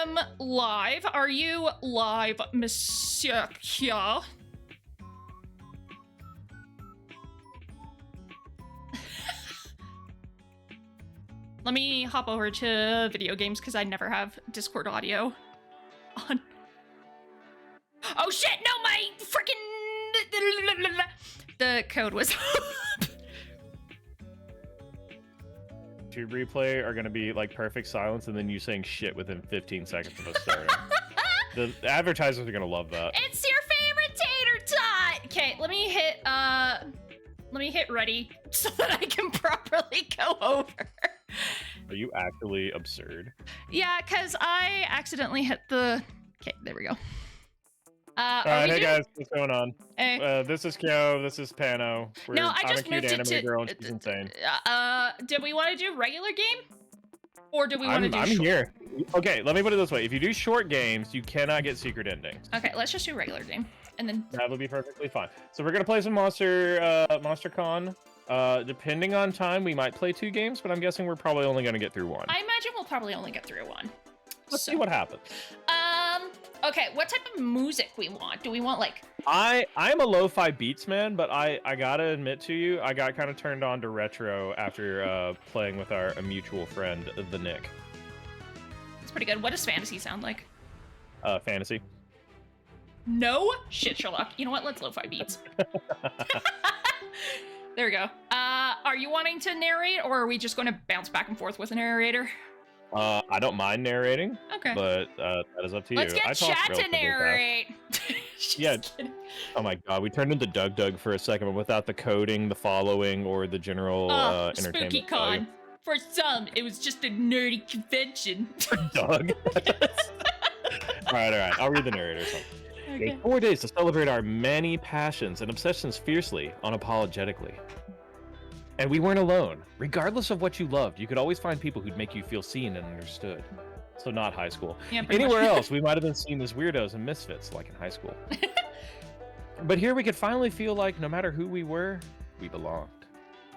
am live. Are you live, Monsieur Kia? Let me hop over to video games because I never have Discord audio on. Oh shit, no, my freaking... The code was To replay are gonna be like perfect silence and then you saying shit within 15 seconds of us starting. The advertisers are gonna love that. It's your favorite tater tot! Okay, let me hit ready so that I can properly go over. Are you actually absurd? Yeah, because I accidentally hit the... Okay, there we go. Alright, hey guys, what's going on? Hey. This is Kyo, this is Pano. No, I just moved it to... Girl and she's insane. Did we want to do regular game? Or do we want to do I'm short? here. Okay, let me put it this way. If you do short games, you cannot get secret endings. Okay, let's just do regular game. And then... That'll be perfectly fine. So we're gonna play some Monster Con. Depending on time, we might play 2 games, but I'm guessing we're probably only gonna get through 1. I imagine we'll probably only get through 1. Let's see what happens. Okay, what type of music we want? Do we want like... I'm a lo-fi beats man, but I gotta admit to you, I got kind of turned on to retro after playing with our mutual friend, the Nick. It's pretty good. What does fantasy sound like? Fantasy. No shit, Sherlock. You know what? Let's lo-fi beats. There we go. Are you wanting to narrate, or are we just going to bounce back and forth with a narrator? I don't mind narrating. Okay. But that is up to you. Let's get chat to narrate. Yeah. Kidding. Oh my god, we turned into Doug for a second, but without the coding, the following, or the general entertainment. Spooky Con. For some, it was just a nerdy convention. Doug. All right. I'll read the narrator. Okay. 4 days to celebrate our many passions and obsessions fiercely, unapologetically. And we weren't alone. Regardless of what you loved, you could always find people who'd make you feel seen and understood. So not high school. Yeah, anywhere else, we might have been seen as weirdos and misfits, like in high school. But here we could finally feel like no matter who we were, we belonged.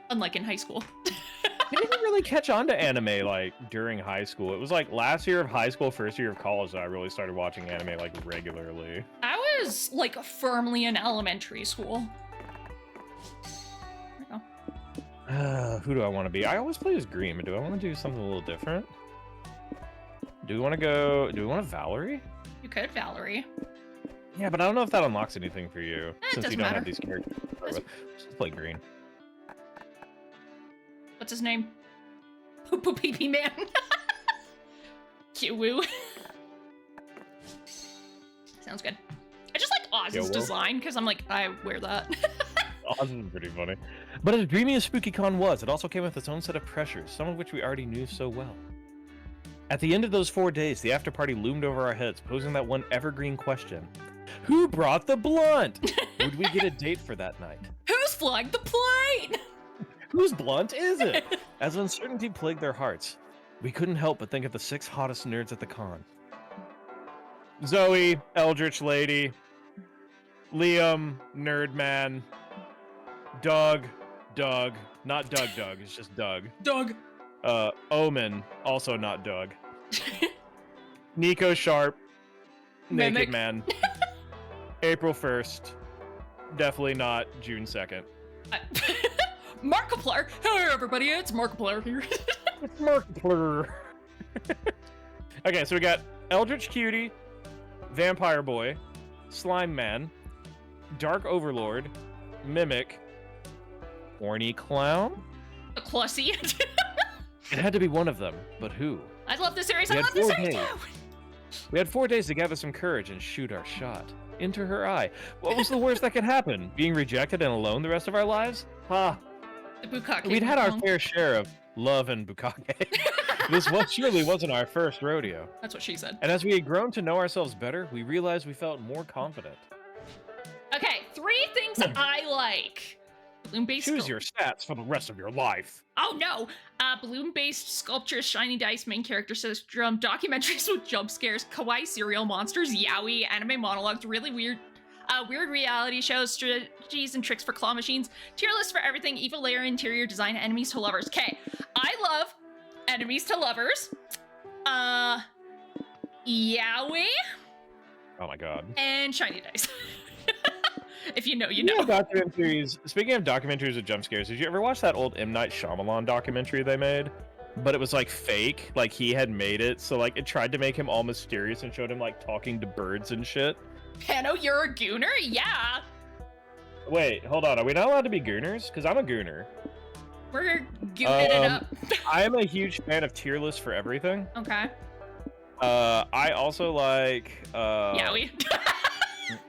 Unlike in high school. I didn't really catch on to anime like during high school. It was like last year of high school, first year of college that I really started watching anime like regularly. I was like firmly in elementary school. Who do I want to be? I always play as Green, but do I want to do something a little different? Do we want Valerie? You could, Valerie. Yeah, but I don't know if that unlocks anything for you, since you don't matter. have these characters to play with. Just play Green. What's his name? Poo Poo Pee Pee Man. Cute woo. Sounds good. I just like Oz's design, because I'm like, I wear that. Oz is pretty funny. But as dreamy as SpookyCon was, it also came with its own set of pressures, some of which we already knew so well. At the end of those 4 days, the after party loomed over our heads, posing that one evergreen question. Who brought the blunt? Would we get a date for that night? Who's flying the plane? Whose blunt is it? As uncertainty plagued their hearts, we couldn't help but think of the 6 hottest nerds at the con. Zoe, Eldritch Lady, Liam, Nerd Man, Doug, not Doug, it's just Doug. Doug. Omen, also not Doug. Nico Sharp, Naked Mimic. Man. April 1st, definitely not June 2nd. Markiplier. Hey everybody, it's Markiplier here. It's Markiplier. Okay, so we got Eldritch Cutie, Vampire Boy, Slime Man, Dark Overlord, Mimic, Horny Clown? A Clussy. It had to be one of them, but who? I love this series. We I had love this 4 series days. too. We had 4 days to gather some courage and shoot our shot. Into her eye. What was the worst that could happen? Being rejected and alone the rest of our lives? Ha! The Bukake. We'd had our fair share of love and bukkake. This surely wasn't our first rodeo. That's what she said. And as we had grown to know ourselves better, we realized we felt more confident. Okay, 3 things that I like. Balloon-based Choose your stats for the rest of your life. Oh no! Balloon-based sculptures, shiny dice, main character system, documentaries with jump scares, kawaii cereal monsters, yaoi, anime monologues, really weird reality shows, strategies and tricks for claw machines, tier list for everything, evil layer, interior design, enemies to lovers. Okay, I love enemies to lovers. Yaoi, Oh my god. and Shiny Dice. If you know, you Speaking know. of documentaries, speaking of documentaries with jump scares, did you ever watch that old M. Night Shyamalan documentary they made? But it was like fake, like he had made it, so like it tried to make him all mysterious and showed him like talking to birds and shit. Pano, you're a gooner? Yeah. Wait, hold on, are we not allowed to be gooners? Because I'm a gooner. We're gooning it up. I am a huge fan of tier lists for everything. Okay. I also like Yaoi.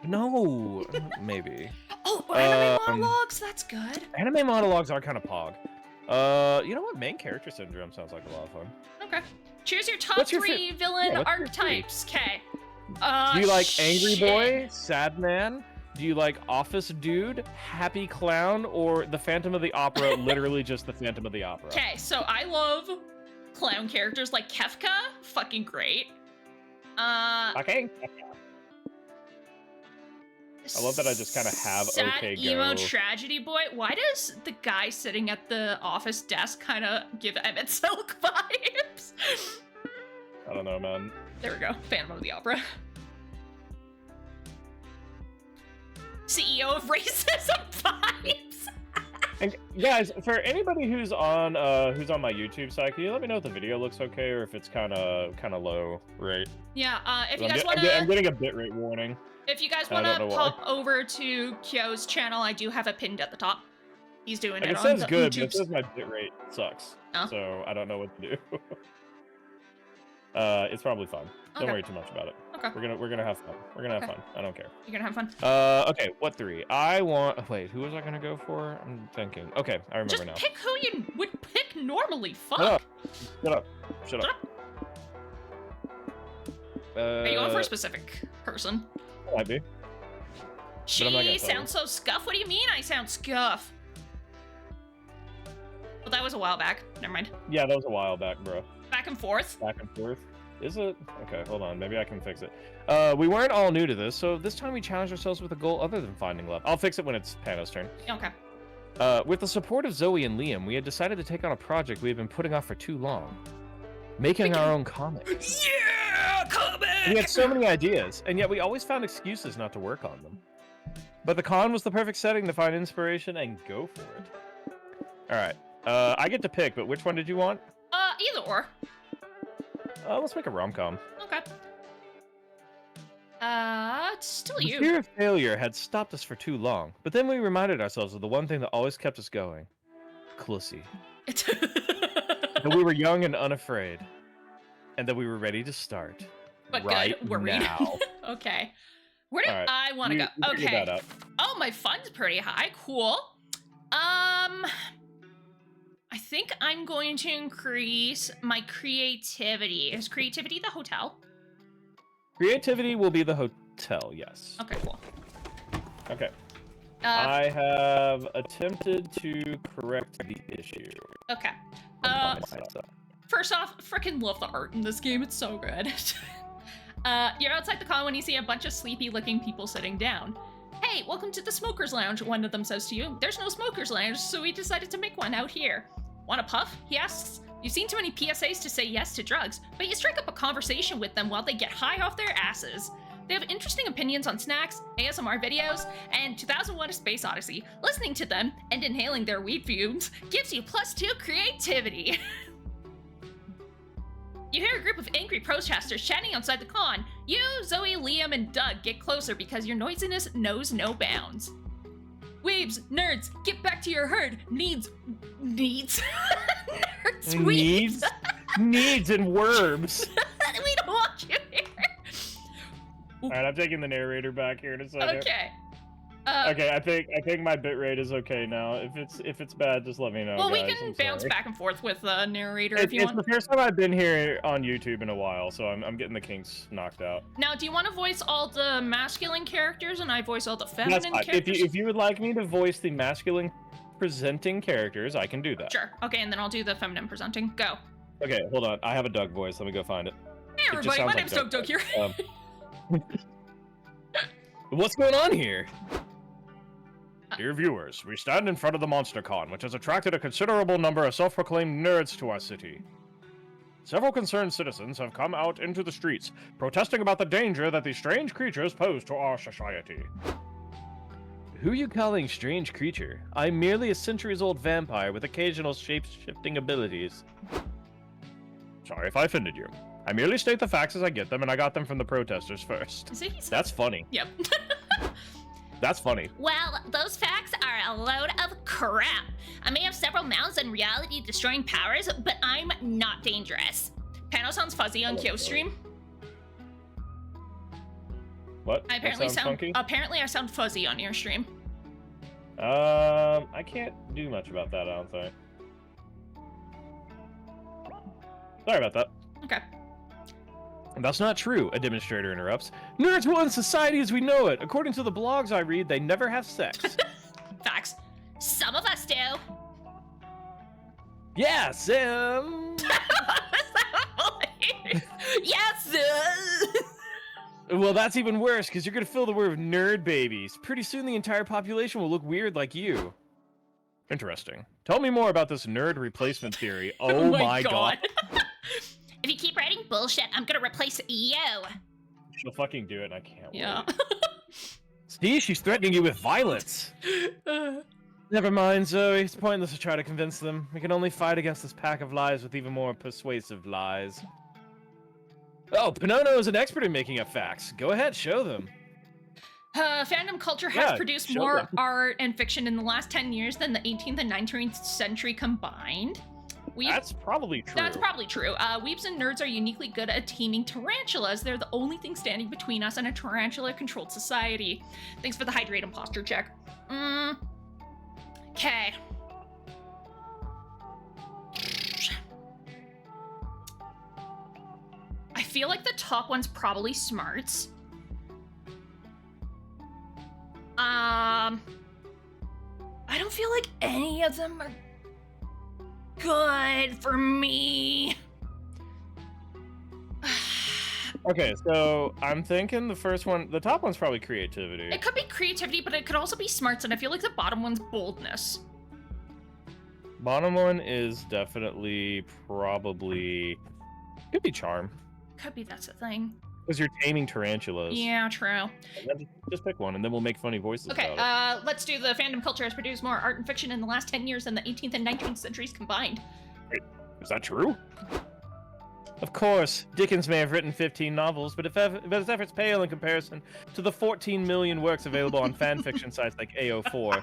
No, maybe. Oh, anime monologues? That's good. Anime monologues are kind of pog. You know what? Main character syndrome sounds like a lot of fun. Okay. Choose your top What's your three villain yeah, what's your archetypes. Okay. Do you like angry boy, sad man? Do you like office dude, happy clown, or the Phantom of the Opera, literally just the Phantom of the Opera? Okay, so I love clown characters like Kefka. Fucking great. Okay. I love that I just kind of have sad okay emo go. tragedy boy. Why does the guy sitting at the office desk kind of give Emmett Silk vibes? I don't know, man. There we go. Phantom of the Opera. CEO of racism vibes. And guys, for anybody who's on my YouTube site, can you let me know if the video looks okay or if it's kind of low rate? Yeah. If you I'm guys want I'm to, getting a bitrate warning. if you guys I want don't to know pop over to Kyo's channel, I do have it pinned at the top. He's doing Like, it it on says the good, but YouTube. it says my bitrate sucks. Oh. So I don't know what to do. It's probably fine. Don't Okay. worry too much about it. Okay. We're gonna have fun. We're gonna have Okay. fun. I don't care. You're gonna have fun. Okay, what three? I want. Wait, who was I gonna go for? I'm thinking. Okay, I remember Just now. pick who you would pick normally. Fuck. Shut up. Shut up. Shut up. Are you going for a specific person? Might be. I'm not gonna She tell you. sounds so scuff. What do you mean I sound scuff? Well, that was a while back. Never mind. Yeah, that was a while back, bro. Back and forth. Back and forth. Is it? Okay, hold on. Maybe I can fix it. We weren't all new to this, so this time we challenged ourselves with a goal other than finding love. I'll fix it when it's Pano's turn. Okay. With the support of Zoe and Liam, we had decided to take on a project we had been putting off for too long. Making our own comic. Yeah, comic. We had so many ideas, and yet we always found excuses not to work on them. But the con was the perfect setting to find inspiration and go for it. Alright. I get to pick, but which one did you want? Either or. Let's make a rom-com. Okay. It's still The you. fear of failure had stopped us for too long, but then we reminded ourselves of the one thing that always kept us going. Clussy. That we were young and unafraid. And that we were ready to start. But right good. Worried. now. Okay. Where do Alright, I want to go? You figure Okay. that out. Oh, my fun's pretty high. Cool. I think I'm going to increase my creativity. Is creativity the hotel? Creativity will be the hotel, yes. Okay, cool. Okay. Uh, I have attempted to correct the issue. okay. on my side. First off, freaking love the art in this game. It's so good. You're outside the con when you see a bunch of sleepy-looking people sitting down. Hey, welcome to the Smokers Lounge, one of them says to you. There's no Smokers Lounge, so we decided to make one out here. Want a puff? He asks. You've seen too many PSAs to say yes to drugs, but you strike up a conversation with them while they get high off their asses. They have interesting opinions on snacks, ASMR videos, and 2001: A Space Odyssey. Listening to them and inhaling their weed fumes gives you +2 creativity. You hear a group of angry protesters chatting outside the con. You, Zoe, Liam, and Doug get closer because your noisiness knows no bounds. Weebs, nerds, get back to your herd. Needs. Nerds, weebs. Needs and worms. We don't want you here. Alright, I'm taking the narrator back here in a second. Okay. Okay, I think my bitrate is okay now. If it's bad, just let me know. Well, we guys. can I'm bounce sorry. back and forth with the narrator if you It's want. the first time I've been here on YouTube in a while, so I'm getting the kinks knocked out. Now, do you want to voice all the masculine characters and I voice all the That's feminine fine. characters? If you would like me to voice the masculine presenting characters, I can do that. Sure. Okay, and then I'll do the feminine presenting. Go. Okay, hold on. I have a Doug voice. Let me go find it. Hey, just everybody, sounds my like name's Doug Doug here. What's going on here? Dear viewers, we stand in front of the Monster Con, which has attracted a considerable number of self-proclaimed nerds to our city. several concerned citizens have come out into the streets, protesting about the danger that these strange creatures pose to our society. Who are you calling strange creature? I'm merely a centuries-old vampire with occasional shape-shifting abilities. Sorry if I offended you. I merely state the facts as I get them, and I got them from the protesters first. That's funny. Yep. That's funny. Well, those facts are a load of crap. I may have several mouths and reality-destroying powers, but I'm not dangerous. Pano sounds fuzzy on Kyo's stream. What? I apparently that sounds funky? Apparently I sound fuzzy on your stream. I can't do much about that, I don't think. Sorry about that. Okay. That's not true, a demonstrator interrupts. Nerds will end society as we know it. According to the blogs I read, they never have sex. Facts. Some of us do. Yeah, Sam! Yes! Well, that's even worse, because you're going to fill the word with nerd babies. Pretty soon the entire population will look weird like you. Interesting. Tell me more about this nerd replacement theory. Oh my god. If you keep writing bullshit, I'm gonna replace you. She'll fucking do it, and I can't wait. See, she's threatening you with violence. Never mind, Zoe. It's pointless to try to convince them. We can only fight against this pack of lies with even more persuasive lies. Oh, Pinono is an expert in making up facts. Go ahead, show them. Fandom culture has produced more art and fiction in the last 10 years than the 18th and 19th century combined. That's probably true. That's probably true. Weebs and nerds are uniquely good at taming tarantulas. They're the only thing standing between us and a tarantula-controlled society. Thanks for the hydrate and posture check. Okay. I feel like the top one's probably smarts. I don't feel like any of them are good for me. Okay, so I'm thinking the first one, the top one's probably creativity. It could be creativity, but it could also be smarts, and I feel like the bottom one's boldness. Bottom one is definitely probably, could be charm. Could be that's the thing. Because you're taming tarantulas. Yeah, true. Just pick one, and then we'll make funny voices Okay, about it. Let's do the fandom culture has produced more art and fiction in the last 10 years than the 18th and 19th centuries combined. Wait, is that true? Of course, Dickens may have written 15 novels, but his efforts pale in comparison to the 14 million works available on fanfiction sites like AO4.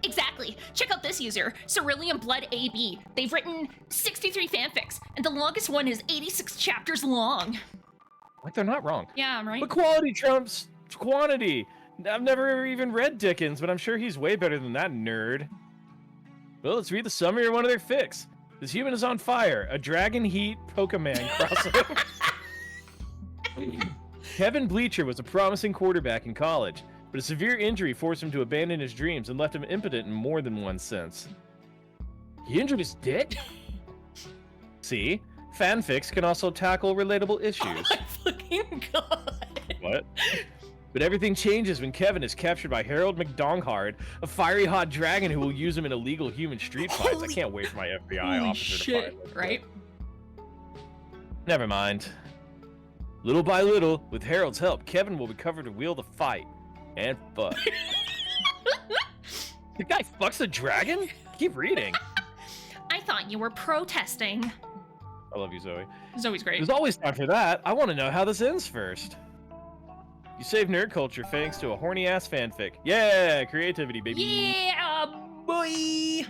Exactly. Check out this user, Cerulean Blood AB. They've written 63 fanfics, and the longest one is 86 chapters long. Like, they're not wrong. Yeah, I'm right. But quality trumps quantity. I've never even read Dickens, but I'm sure he's way better than that nerd. Well, let's read the summary of one of their fics. This human is on fire. A dragon heat Pokemon crossing. Kevin Bleacher was a promising quarterback in college, but a severe injury forced him to abandon his dreams and left him impotent in more than one sense. He injured his dick? See? Fanfics can also tackle relatable issues. Oh my fucking god. What? But everything changes when Kevin is captured by Harold McDonghard, a fiery hot dragon who will use him in illegal human street fights. I can't wait for my FBI officer to find him. Right? Never mind. Little by little, with Harold's help, Kevin will recover to wield the fight. And fuck. The guy fucks a dragon? Keep reading. I thought you were protesting. I love you, Zoe. Zoe's great. There's always time for that. I want to know how this ends first. You saved nerd culture thanks to a horny-ass fanfic. Yeah, creativity, baby. Yeah, boy.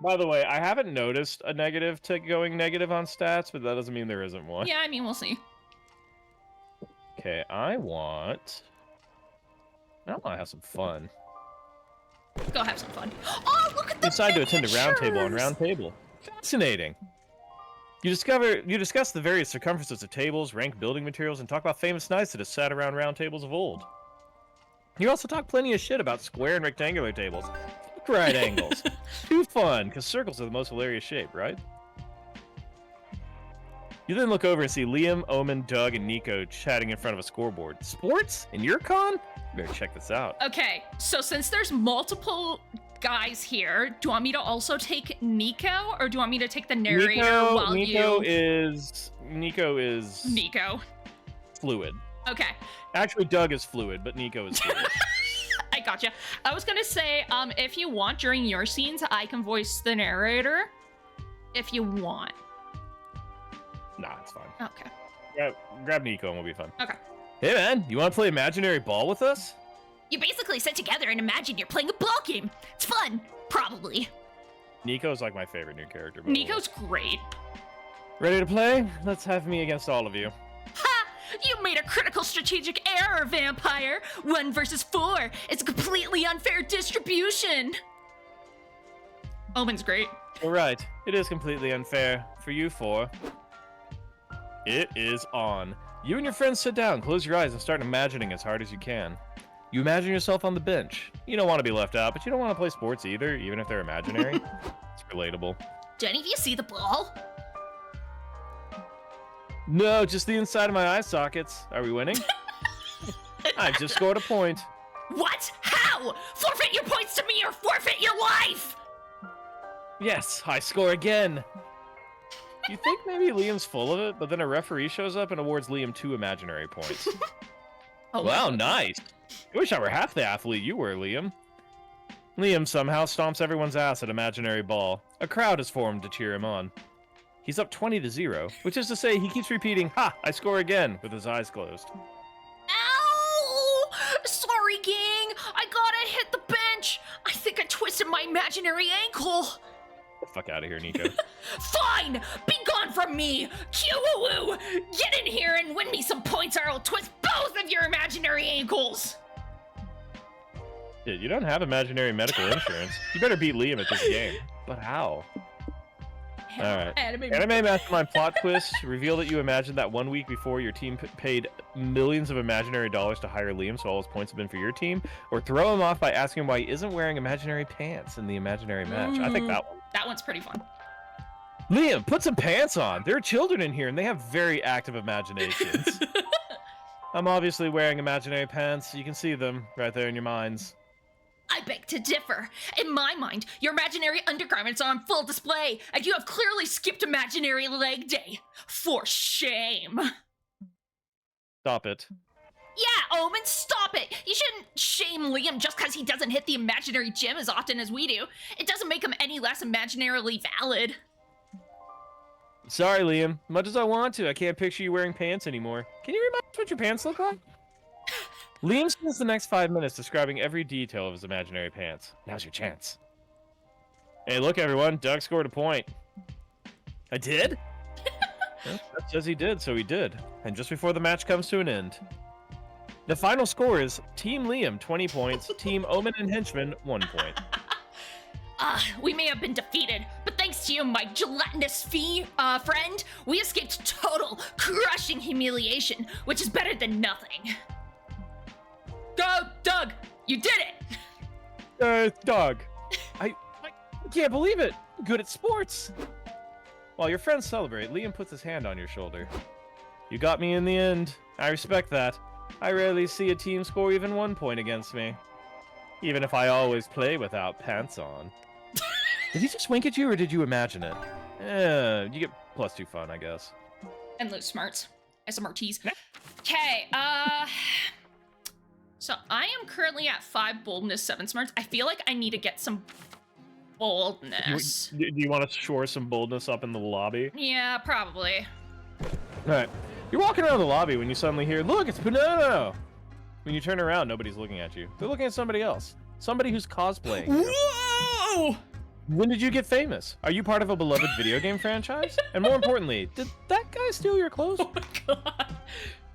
By the way, I haven't noticed a negative to going negative on stats, but that doesn't mean there isn't one. Yeah, I mean, we'll see. Okay, I want to have some fun. Go have some fun. Oh, look at the Decide to attend a round table on pictures! round table. Fascinating. You discuss the various circumferences of tables, rank building materials, and talk about famous knights that have sat around round tables of old. You also talk plenty of shit about square and rectangular tables. Right angles. Too fun, because circles are the most hilarious shape, right? You then look over and see Liam, Omen, Doug, and Nico chatting in front of a scoreboard. Sports? In your con? You better check this out. Okay, so since there's multiple guys here. Do you want me to also take Nico, or do you want me to take the narrator while Nico you... is Nico. fluid. Okay. Actually, Doug is fluid, but Nico is fluid. I gotcha. I was gonna say, if you want, during your scenes, I can voice the narrator. If you want. Nah, it's fine. Okay. Grab Nico and we'll be fine. Okay. Hey, man, you want to play imaginary ball with us? You basically sit together and imagine you're playing a ball game. It's fun, probably. Nico's like my favorite new character. by the way. Nico's great. Ready to play? Let's have me against all of you. Ha! You made a critical strategic error, vampire. 1 versus 4. It's a completely unfair distribution. Omen's great. You're right. It is completely unfair. For you four, it is on. You and your friends sit down, close your eyes, and start imagining as hard as you can. You imagine yourself on the bench. You don't want to be left out, but you don't want to play sports either, even if they're imaginary. It's relatable. Do any of you see the ball? No, just the inside of my eye sockets. Are we winning? I just scored a point. What? How? Forfeit your points to me or forfeit your life! Yes, I score again. You think maybe Liam's full of it, but then a referee shows up and awards Liam 2 imaginary points. Oh, Wow, nice. I wish I were half the athlete you were, Liam. Liam somehow stomps everyone's ass at imaginary ball. A crowd is formed to cheer him on. He's up 20-0, which is to say he keeps repeating, "Ha, I score again," with his eyes closed. Ow! Sorry, gang. I gotta hit the bench. I think I twisted my imaginary ankle. Get the fuck out of here, Nico. Fine! Be gone from me! Q-woo-woo! Get in here and win me some points or I'll twist both of your imaginary ankles! Dude, you don't have imaginary medical insurance. You better beat Liam at this game. But how? Alright. Anime Mastermind plot twist. Reveal that you imagined that 1 week before your team paid millions of imaginary dollars to hire Liam, so all his points have been for your team. Or throw him off by asking him why he isn't wearing imaginary pants in the imaginary match. I think that one. That one's pretty fun. Liam, put some pants on. There are children in here and they have very active imaginations. I'm obviously wearing imaginary pants. You can see them right there in your minds. I beg to differ. In my mind, your imaginary undergarments are on full display, and you have clearly skipped imaginary leg day. For shame. Stop it. Yeah, Omen, stop it! You shouldn't shame Liam just because he doesn't hit the imaginary gym as often as we do. It doesn't make him any less imaginarily valid. Sorry, Liam. Much as I want to, I can't picture you wearing pants anymore. Can you remind us what your pants look like? Liam spends the next 5 minutes describing every detail of his imaginary pants. Now's your chance. Hey, look, everyone. Doug scored a point. I did? Well, that says he did, so he did. And just before the match comes to an end. The final score is Team Liam, 20 points. Team Omen and Henchman, 1 point. We may have been defeated, but thanks to you, my gelatinous friend, we escaped total, crushing humiliation, which is better than nothing. Go, Doug! You did it! Doug. I can't believe it. Good at sports. While your friends celebrate, Liam puts his hand on your shoulder. You got me in the end. I respect that. I rarely see a team score even 1 point against me. Even if I always play without pants on. Did he just wink at you, or did you imagine it? You get +2 fun, I guess. And lose smarts. SMRTs. Okay, so I am currently at 5 boldness, 7 smarts. I feel like I need to get some boldness. Do you want to shore some boldness up in the lobby? Yeah, probably. Alright. You're walking around the lobby when you suddenly hear, "Look, it's Bonanno!" When you turn around, nobody's looking at you. They're looking at somebody else. Somebody who's cosplaying. Whoa! When did you get famous? Are you part of a beloved video game franchise? And more importantly, did that guy steal your clothes? Oh my god.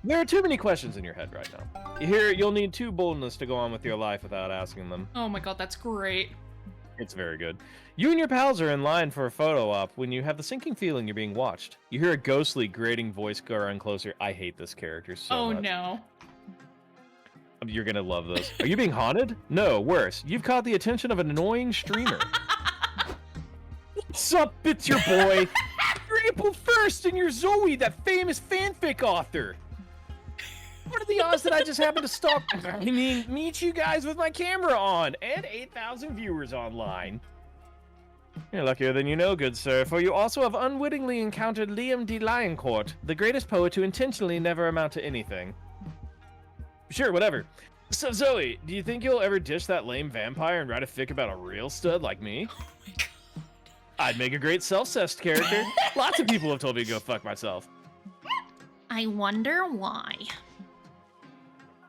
There are too many questions in your head right now. Here, you'll need 2 boldness to go on with your life without asking them. Oh my god, that's great. It's very good. You and your pals are in line for a photo op when you have the sinking feeling you're being watched. You hear a ghostly, grating voice go around closer. I hate this character so much. Oh no. You're gonna love this. Are you being haunted? No, worse. You've caught the attention of an annoying streamer. What's up, it's your boy. You're April 1st and you're Zoe, that famous fanfic author. What are the odds that I just happened to stalk, meet you guys with my camera on, and 8,000 viewers online? You're luckier than you know, good sir, for you also have unwittingly encountered Liam de Lioncourt, the greatest poet to intentionally never amount to anything. Sure, whatever. So, Zoe, do you think you'll ever dish that lame vampire and write a fic about a real stud like me? Oh my god. I'd make a great self-cessed character. Lots of people have told me to go fuck myself. I wonder why.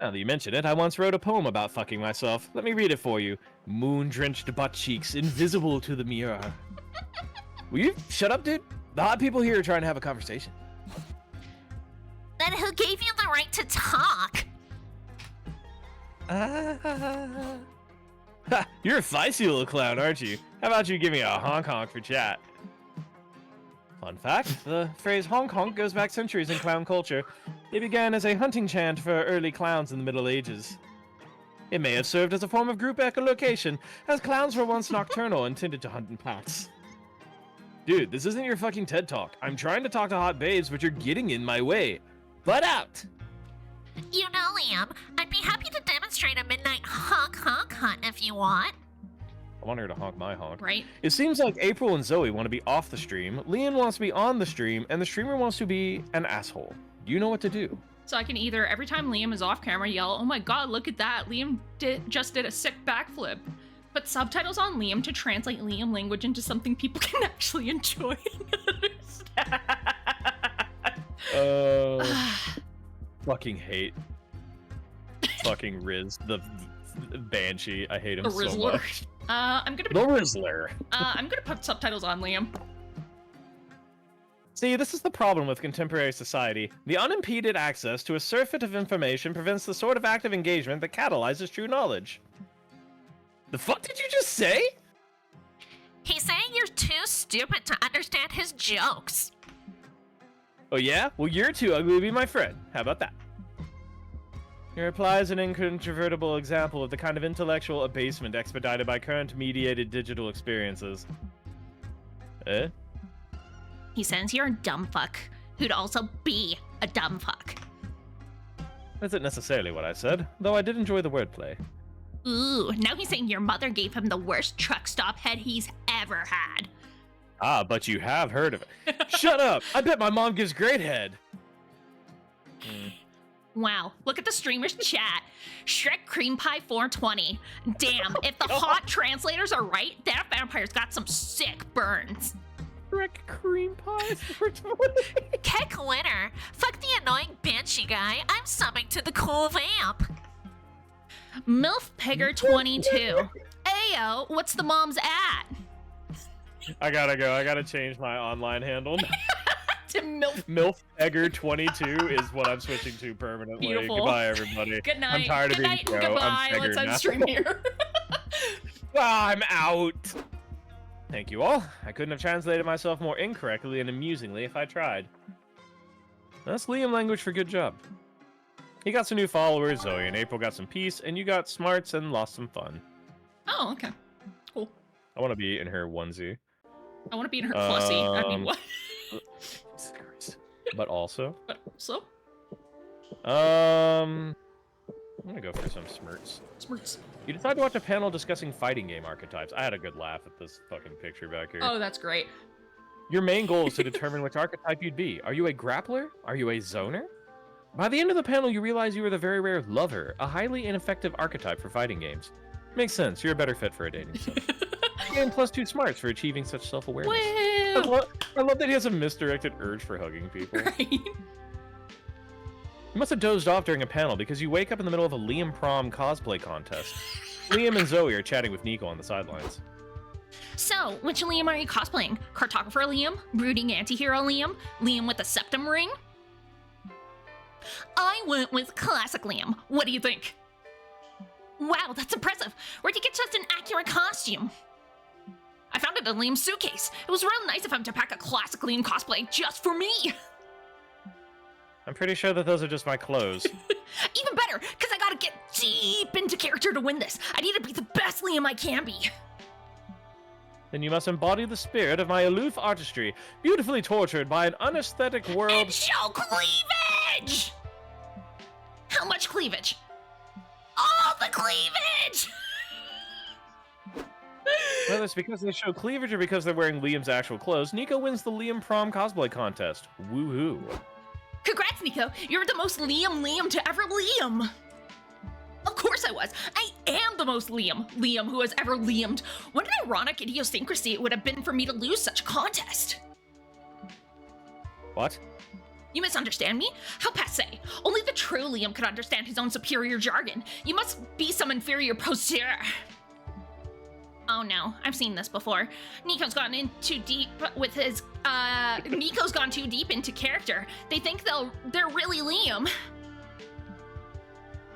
Now that you mention it, I once wrote a poem about fucking myself. Let me read it for you. Moon-drenched butt cheeks, invisible to the mirror. Will you shut up, dude? The hot people here are trying to have a conversation. Then who gave you the right to talk? Ha, you're a feisty little clown, aren't you? How about you give me a honk honk for chat? Fun fact, the phrase honk honk goes back centuries in clown culture. It began as a hunting chant for early clowns in the Middle Ages. It may have served as a form of group echolocation, as clowns were once nocturnal and tended to hunt in packs. Dude, this isn't your fucking TED Talk. I'm trying to talk to hot babes, but you're getting in my way. Butt out! You know, Liam, I'd be happy to demonstrate a midnight honk honk hunt if you want. I want her to honk my honk. Right? It seems like April and Zoe want to be off the stream, Leon wants to be on the stream, and the streamer wants to be an asshole. Do you know what to do? So I can either, every time Liam is off camera, yell, oh my god, look at that, Liam just did a sick backflip. Put subtitles on Liam to translate Liam language into something people can actually enjoy and understand. Fucking hate. Fucking Riz, the Banshee. I hate him The so Rizzler. much. I'm The Rizzler. gonna put subtitles on Liam. See, this is the problem with contemporary society. The unimpeded access to a surfeit of information prevents the sort of active engagement that catalyzes true knowledge. The fuck did you just say? He's saying you're too stupid to understand his jokes. Oh yeah? Well, you're too ugly to be my friend. How about that? Your reply is an incontrovertible example of the kind of intellectual abasement expedited by current mediated digital experiences. Eh? He says you're a dumb fuck, who'd also be a dumb fuck. That isn't necessarily what I said, though I did enjoy the wordplay. Ooh, now he's saying your mother gave him the worst truck stop head he's ever had. Ah, but you have heard of it. Shut up! I bet my mom gives great head. Wow, look at the streamer's chat. Shrek Cream Pie 420. Damn, if the hot translators are right, that vampire's got some sick burns. Wreck cream pie for 20. Keck winner. Fuck the annoying Banshee guy. I'm subbing to the cool vamp. MILF Pegger 22. Ayo, what's the mom's at? I gotta go. I gotta change my online handle. To MILF. MILFPegger22 is what I'm switching to permanently. Beautiful. Goodbye, everybody. Good night. I'm tired Good of being night and Joe. goodbye. I'm Let's Pegger end now. stream here. I'm out. Thank you all. I couldn't have translated myself more incorrectly and amusingly if I tried. That's Liam language for good job. He got some new followers, Zoe and April got some peace, and you got smarts and lost some fun. Oh, okay. Cool. I want to be in her onesie. I want to be in her plussy. I mean, what? But also, But also, I'm gonna go for some smirts. smirts. You decided to watch a panel discussing fighting game archetypes. I had a good laugh at this fucking picture back here. Oh, that's great. Your main goal is to determine which archetype you'd be. Are you a grappler? Are you a zoner? By the end of the panel, you realize you are the very rare lover, a highly ineffective archetype for fighting games. Makes sense. You're a better fit for a dating sim. Gain +2 smarts for achieving such self-awareness. Well, I love that he has a misdirected urge for hugging people. right. You must have dozed off during a panel because you wake up in the middle of a Liam prom cosplay contest. Liam and Zoe are chatting with Nico on the sidelines. So, which Liam are you cosplaying? Cartographer Liam? Brooding antihero Liam? Liam with a septum ring? I went with classic Liam. What do you think? Wow, that's impressive. Where'd you get such an accurate costume? I found it in Liam's suitcase. It was real nice of him to pack a classic Liam cosplay just for me. I'm pretty sure that those are just my clothes. Even better, because I gotta get deep into character to win this. I need to be the best Liam I can be. Then you must embody the spirit of my aloof artistry, beautifully tortured by an unesthetic world. And show cleavage! much cleavage. All the cleavage! Whether it's because they show cleavage or because they're wearing Liam's actual clothes, Nico wins the Liam prom cosplay contest. Woohoo. Congrats, Nico. You're the most Liam to ever Liam. Of course I was. I am the most Liam who has ever Liamed. What an ironic idiosyncrasy it would have been for me to lose such a contest. What? You misunderstand me? How passe. Only the true Liam could understand his own superior jargon. You must be some inferior poseur. Oh no, I've seen this before. Nico's gone in too deep with his, Nico's gone too deep into character. They think they're really Liam.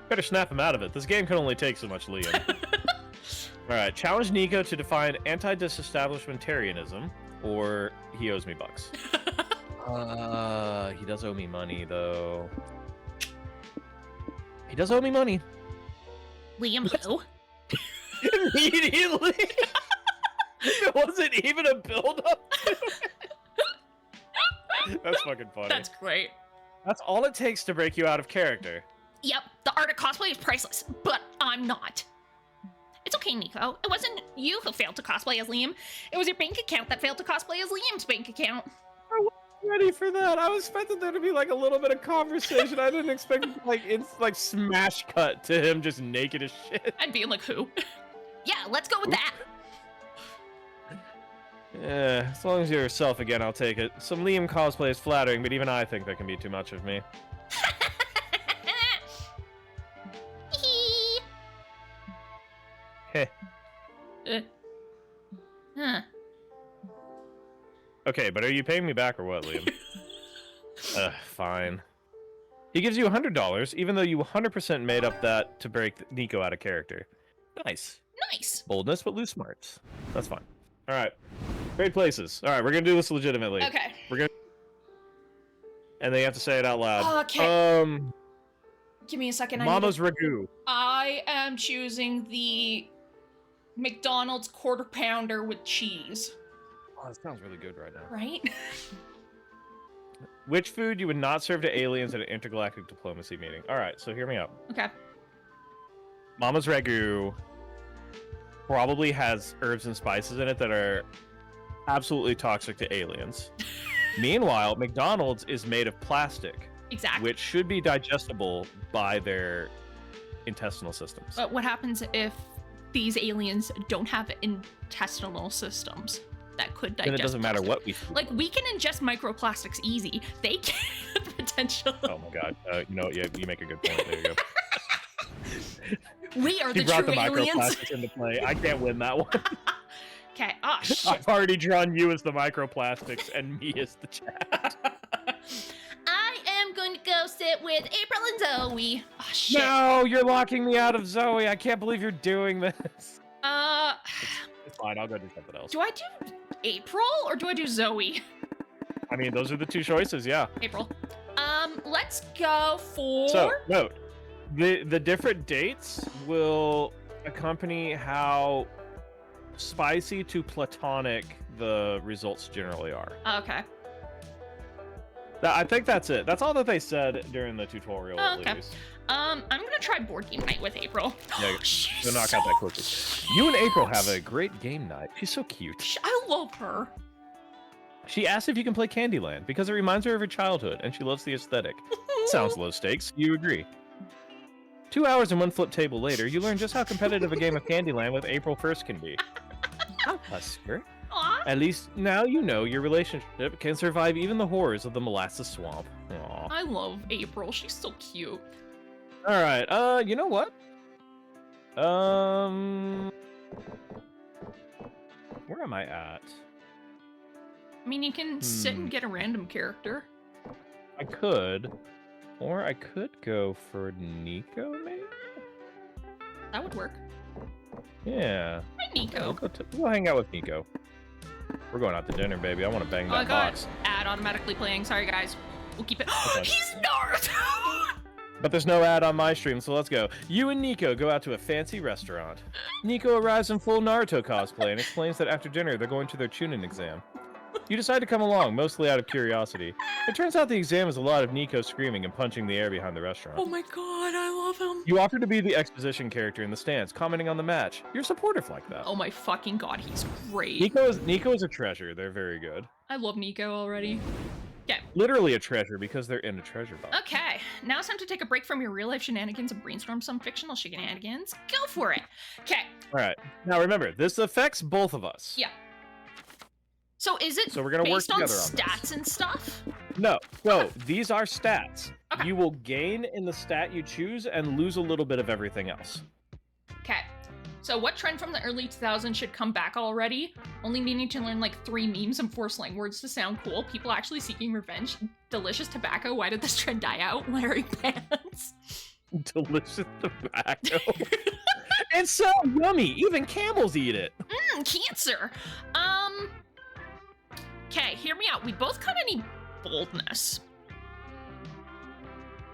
Better snap him out of it. This game can only take so much Liam. Alright, challenge Nico to define anti-disestablishmentarianism, or he owes me bucks. He does owe me money, though. He does owe me money. Liam who? Immediately! It wasn't even a build-up. That's fucking funny. That's great. That's all it takes to break you out of character. Yep, the art of cosplay is priceless, but I'm not. It's okay, Nico. It wasn't you who failed to cosplay as Liam. It was your bank account that failed to cosplay as Liam's bank account. I wasn't ready for that. I was expecting there to be like a little bit of conversation. I didn't expect like smash cut to him just naked as shit. And being like, who? Yeah, let's go with that. Yeah, as long as you're yourself again, I'll take it. Some Liam cosplay is flattering, but even I think that can be too much of me. Heh. Huh. Okay, but are you paying me back or what, Liam? Fine. He gives you $100, even though you 100% made up that to break Nico out of character. Nice. Nice. Boldness, but loose smarts. That's fine. All right. Great places. All right, we're gonna do this legitimately. Okay. We're gonna. And they have to say it out loud. Okay. Give me a second. Mama's ragu. I am choosing the McDonald's quarter pounder with cheese. Oh, that sounds really good right now. Right? Which food you would not serve to aliens at an intergalactic diplomacy meeting? All right, so hear me out. Okay. Mama's ragu probably has herbs and spices in it that are absolutely toxic to aliens. Meanwhile, McDonald's is made of plastic, Exactly. which should be digestible by their intestinal systems. But what happens if these aliens don't have intestinal systems that could digest? Then it doesn't matter plastic? what we feed. Like, we can ingest microplastics easy. They can't potentially. Oh my god. You know, yeah, you make a good point. There you go. We are He the brought true the aliens. microplastics into play. I can't win that one. Okay. Oh, shit. I've already drawn you as the microplastics and me as the chat. I am going to go sit with April and Zoe. Oh, shit. No, you're locking me out of Zoe. I can't believe you're doing this. It's fine. I'll go do something else. Do I do April or do I do Zoe? I mean, those are the two choices, yeah. April. Let's go for. So, note, the different dates will accompany how spicy to platonic the results generally are. Okay. I think that's it. That's all that they said during the tutorial. Oh, at okay. least. I'm gonna try board game night with April. Yeah, She's We'll knock so out that quickly. You and April have a great game night. She's so cute. I love her. She asked if you can play Candyland because it reminds her of her childhood and she loves the aesthetic. Sounds low stakes. You agree. 2 hours and one flip table later, you learn just how competitive a game of Candyland with April 1st can be. How Husker. Aw. At least now you know your relationship can survive even the horrors of the molasses swamp. Aww. I love April. She's so cute. All right. You know what? Where am I at? I mean, you can sit and get a random character. I could, or I could go for Nico, maybe. That would work. Yeah. Hi, Nico. We'll hang out with Nico. We're going out to dinner, baby. I want to bang Oh, I that got box. ad automatically playing. Sorry, guys. We'll keep it. Okay. He's Naruto! But there's no ad on my stream, so let's go. You and Nico go out to a fancy restaurant. Nico arrives in full Naruto cosplay and explains that after dinner they're going to their Chunin exam. You decide to come along, mostly out of curiosity. It turns out the exam is a lot of Nico screaming and punching the air behind the restaurant. Oh my god, I love him. You offer to be the exposition character in the stands, commenting on the match. You're supportive like that. Oh my fucking god, he's great. Nico is a treasure. They're very good. I love Nico already. Okay. Literally a treasure because they're in a treasure box. Okay, now it's time to take a break from your real life shenanigans and brainstorm some fictional shenanigans. Go for it. Okay. All right. Now remember, this affects both of us. Yeah. So is it So we're gonna work based on together on this. stats and stuff? No, these are stats. Okay. You will gain in the stat you choose and lose a little bit of everything else. Okay. So what trend from the early 2000s should come back already? Only needing to learn like 3 memes and 4 slang words to sound cool. People actually seeking revenge. Delicious tobacco. Why did this trend die out? Wearing pants. Delicious tobacco. It's so yummy. Even camels eat it. Cancer. Okay, hear me out. We both kind of need boldness.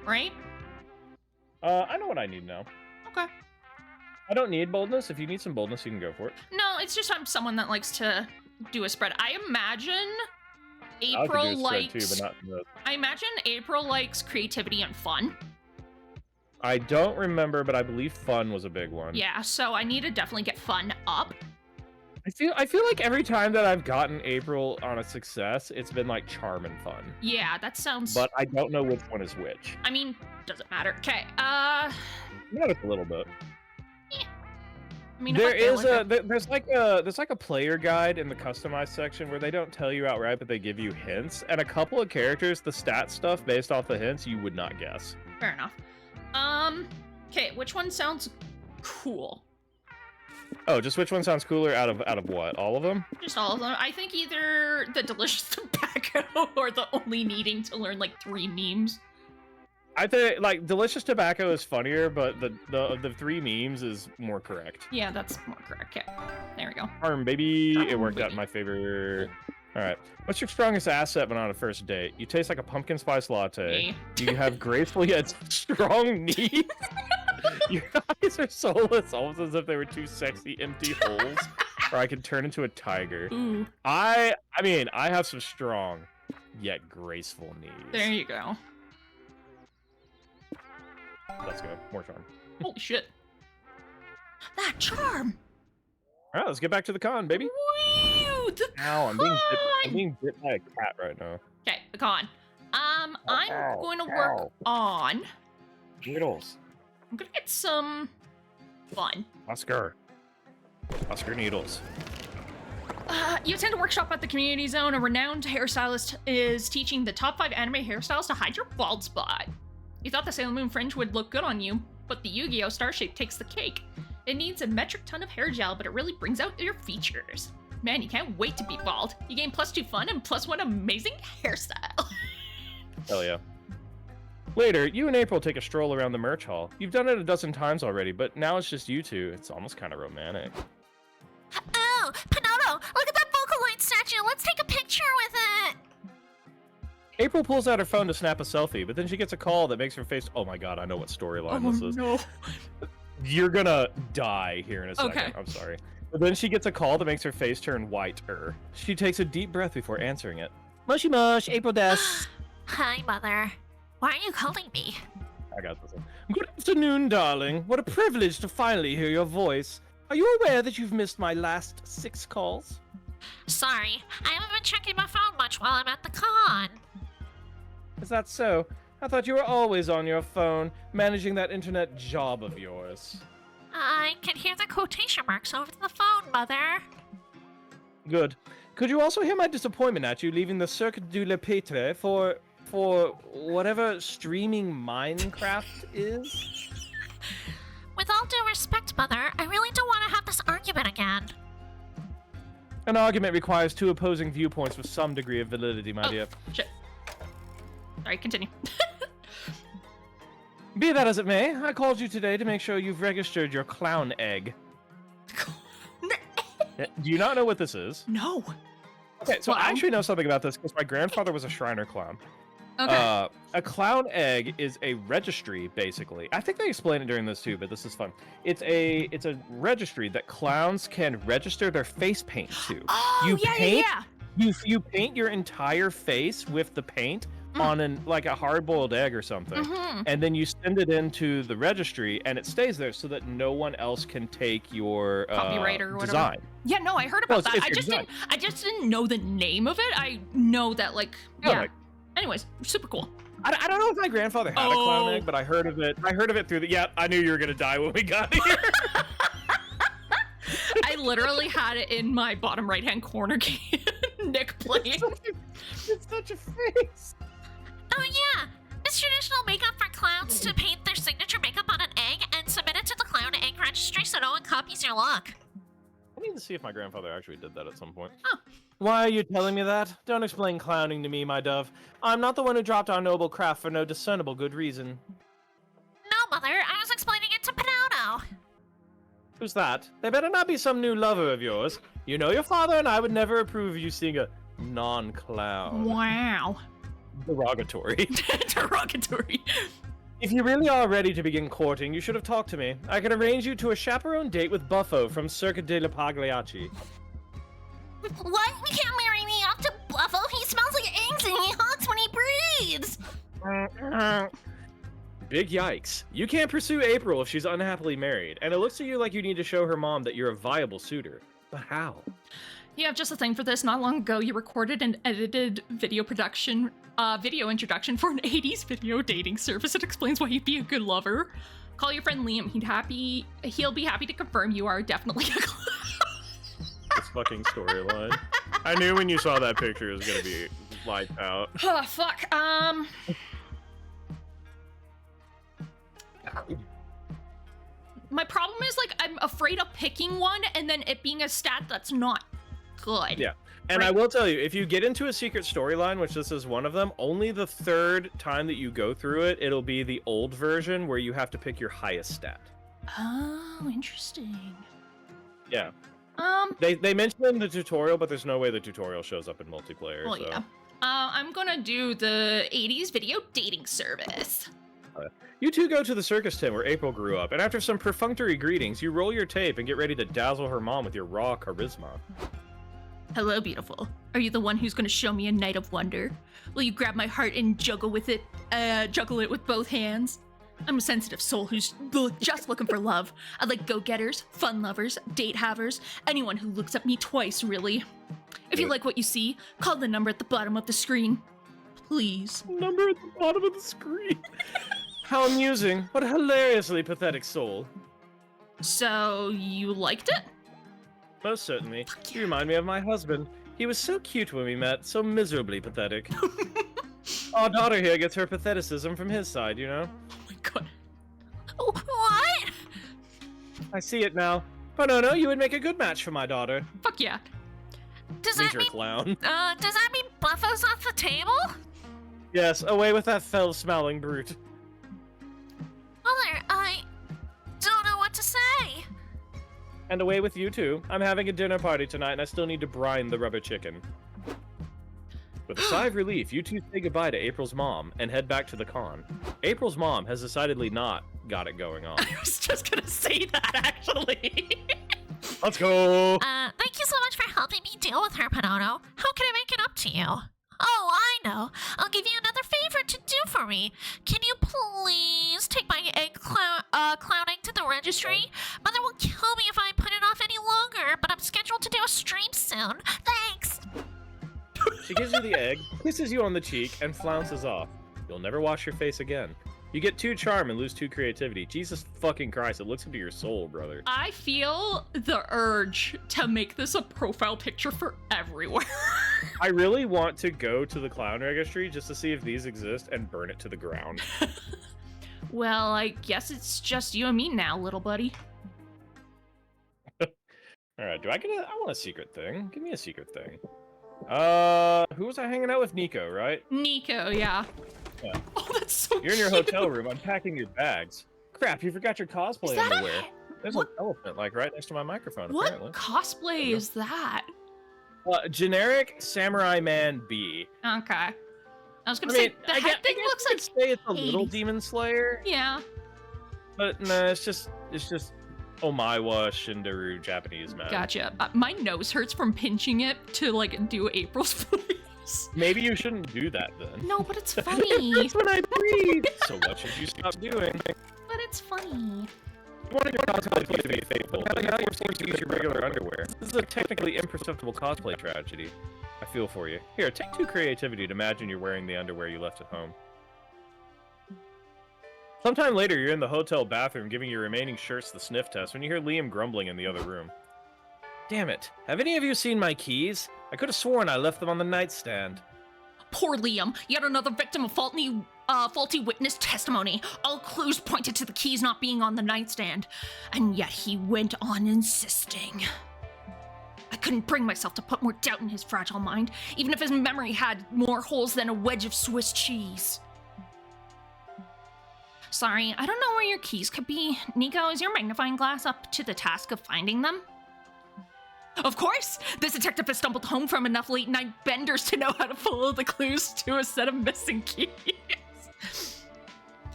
Right? I know what I need now. Okay. I don't need boldness. If you need some boldness, you can go for it. No, it's just I'm someone that likes to do a spread. I imagine I like to do a April spread likes. too, but not the... I imagine April likes creativity and fun. I don't remember, but I believe fun was a big one. Yeah, so I need to definitely get fun up. I feel like every time that I've gotten April on a success, it's been like charm and fun. Yeah, that sounds. But I don't know which one is which. I mean, doesn't matter. Okay. Not a little bit. I mean, if There's like a player guide in the customized section where they don't tell you outright, but they give you hints. And a couple of characters, the stat stuff based off the hints, you would not guess. Fair enough. Okay, which one sounds cool? Oh, just which one sounds cooler out of what? All of them? Just all of them. I think either the delicious tobacco or the only needing to learn like 3 memes. I think like delicious tobacco is funnier, but the 3 memes is more correct. Yeah, that's more correct. Okay, there we go. Charm, baby. Charm, It worked out baby. in my favor. All right. What's your strongest asset when on a first date? You taste like a pumpkin spice latte. Me. You have graceful yet strong knees. Your eyes are soulless, almost as if they were 2 sexy empty holes. Or I could turn into a tiger. Ooh, I mean, I have some strong yet graceful knees. there you go. Let's go. More charm. Holy shit. That charm. All right, let's get back to the con, baby. Woo, the Ow, I'm con. being bit by a cat right now. Okay, the con. I'm Ow, going to work ow. on. Needles. I'm gonna get some fun. Oscar needles. You attend a workshop at the community zone. A renowned hairstylist is teaching the top 5 anime hairstyles to hide your bald spot. You thought the Sailor Moon fringe would look good on you, but the Yu-Gi-Oh! Star shape takes the cake. It needs a metric ton of hair gel, but it really brings out your features. Man, you can't wait to be bald. You gain +2 fun and +1 amazing hairstyle. Hell yeah. Later, you and April take a stroll around the merch hall. You've done it a dozen times already, but now it's just you two. It's almost kind of romantic. Oh, Pinoto, look at that Vocaloid statue. Let's take a picture with it. April pulls out her phone to snap a selfie, but then she gets a call that makes her face... Oh my god, I know what storyline this is. no. You're gonna die here in a second. Okay. I'm sorry. But then she gets a call that makes her face turn whiter. She takes a deep breath before answering it. Mushy mush, April des. Hi, Mother. Why are you calling me? I got this one. Good afternoon, darling. What a privilege to finally hear your voice. Are you aware that you've missed my last 6 calls? Sorry, I haven't been checking my phone much while I'm at the con. Is that so? I thought you were always on your phone, managing that internet job of yours. I can hear the quotation marks over the phone, Mother. Good. Could you also hear my disappointment at you leaving the Cirque du Le Petre for whatever streaming Minecraft is? With all due respect, Mother, I really don't want to have this argument again. An argument requires 2 opposing viewpoints with some degree of validity, my dear. Shit. Sorry, continue. Be that as it may, I called you today to make sure you've registered your clown egg. Do you not know what this is? No. Okay, so I Clown? actually know something about this because my grandfather was a Shriner clown. Okay. A clown egg is a registry, basically. I think they explain it during this too, but this is fun. It's a registry that clowns can register their face paint to. Oh, you yeah, paint, yeah. You paint your entire face with the paint on like a hard-boiled egg or something, and then you send it into the registry, and it stays there so that no one else can take your Copyright or whatever. design. Yeah, no, I heard about Well, that. it's I your just design. didn't. I just didn't know the name of it. I know that, like, yeah. like- Anyways, super cool. I don't know if my grandfather had a clown egg, but I heard of it. I heard of it through the. Yeah, I knew you were gonna die when we got here. I literally had it in my bottom right-hand corner. Nick playing. It's such a face. Oh yeah, it's traditional makeup for clowns to paint their signature makeup on an egg and submit it to the clown egg registry so no one copies your look. I need to see if my grandfather actually did that at some point. Oh. Why are you telling me that? Don't explain clowning to me, my dove. I'm not the one who dropped our noble craft for no discernible good reason. No, Mother, I was explaining it to Pinono. Who's that? They better not be some new lover of yours. You know your father and I would never approve of you seeing a non-clown. Wow. Derogatory. Derogatory. If you really are ready to begin courting, you should have talked to me. I can arrange you to a chaperone date with Buffo from Circa de la Pagliacci. What? You can't marry me off to Buffo. He smells like eggs and he honks when he breathes. Big yikes. You can't pursue April if she's unhappily married, and it looks to you like you need to show her mom that you're a viable suitor. But how? You have just a thing for this. Not long ago, you recorded and edited video introduction for an 80s video dating service that explains why you'd be a good lover. Call your friend Liam. He'll be happy to confirm you are definitely a clown. This fucking storyline. I knew when you saw that picture it was gonna be lights out. Oh, fuck. My problem is, like, I'm afraid of picking one and then it being a stat that's not good. Yeah. And I will tell you, if you get into a secret storyline, which this is one of them, only the third time that you go through it, it'll be the old version where you have to pick your highest stat. Oh, interesting. Yeah. They mention it in the tutorial, but there's no way the tutorial shows up in multiplayer. Well, so. yeah. I'm gonna do the 80s video dating service. You two go to the circus tent where April grew up, and after some perfunctory greetings, you roll your tape and get ready to dazzle her mom with your raw charisma. Hello, beautiful. Are you the one who's gonna show me a night of wonder? Will you grab my heart and juggle it with both hands? I'm a sensitive soul who's just looking for love. I like go-getters, fun lovers, date havers, anyone who looks at me twice, really. If you like what you see, call the number at the bottom of the screen. Please. Number at the bottom of the screen. How amusing. What a hilariously pathetic soul. So, you liked it? Most certainly. You remind me of my husband. He was so cute when we met, so miserably pathetic. Our daughter here gets her patheticism from his side, you know? Oh my god. What? I see it now. Panono, you would make a good match for my daughter. Fuck yeah. Does Meet that your mean clown. does that mean Buffalo's off the table? Yes, away with that fell-smelling brute. Mother, I don't know what to say. And away with you too. I'm having a dinner party tonight and I still need to brine the rubber chicken. With a sigh of relief, you two say goodbye to April's mom and head back to the con. April's mom has decidedly not got it going on. I was just gonna say that, actually. Let's go! Thank you so much for helping me deal with her, Panono. How can I make it up to you? Oh, I know. I'll give you another favor to do for me. Can you please take my clown egg to the registry? Mother will kill me if I put it off any longer, but I'm scheduled to do a stream soon. Thanks! She gives you the egg, kisses you on the cheek, and flounces off. You'll never wash your face again. You get 2 charm and lose 2 creativity. Jesus fucking Christ, it looks into your soul, brother. I feel the urge to make this a profile picture for everywhere. I really want to go to the clown registry just to see if these exist and burn it to the ground. Well, I guess it's just you and me now, little buddy. Alright, I want a secret thing. Give me a secret thing. Who was I hanging out with? Nico, right? Nico, yeah. Yeah. Oh, that's so You're in your cute. hotel room unpacking your bags. Crap, you forgot your cosplay Is that underwear. There's what- an elephant, like, right next to my microphone, What apparently. cosplay is that? Generic Samurai Man B. Okay. I was gonna I say, mean, the I head guess thing you looks could like... say it's a little 80s. Demon Slayer, Yeah. but no, it's just Omaewa Shindaru Japanese man. Gotcha. My nose hurts from pinching it to like do April's voice. Maybe you shouldn't do that then. No, but it's funny. That's when I breathe. So what should you stop doing? But it's funny. You want your cosplay to be faithful, but now you're forced to use your regular underwear. This is a technically imperceptible cosplay tragedy. I feel for you. Here, take 2 creativity to imagine you're wearing the underwear you left at home. Sometime later, you're in the hotel bathroom giving your remaining shirts the sniff test when you hear Liam grumbling in the other room. Damn it. Have any of you seen my keys? I could have sworn I left them on the nightstand. Poor Liam, yet another victim of faulty witness testimony. All clues pointed to the keys not being on the nightstand, and yet he went on insisting. I couldn't bring myself to put more doubt in his fragile mind, even if his memory had more holes than a wedge of Swiss cheese. Sorry, I don't know where your keys could be. Nico, is your magnifying glass up to the task of finding them? Of course! This detective has stumbled home from enough late-night benders to know how to follow the clues to a set of missing keys.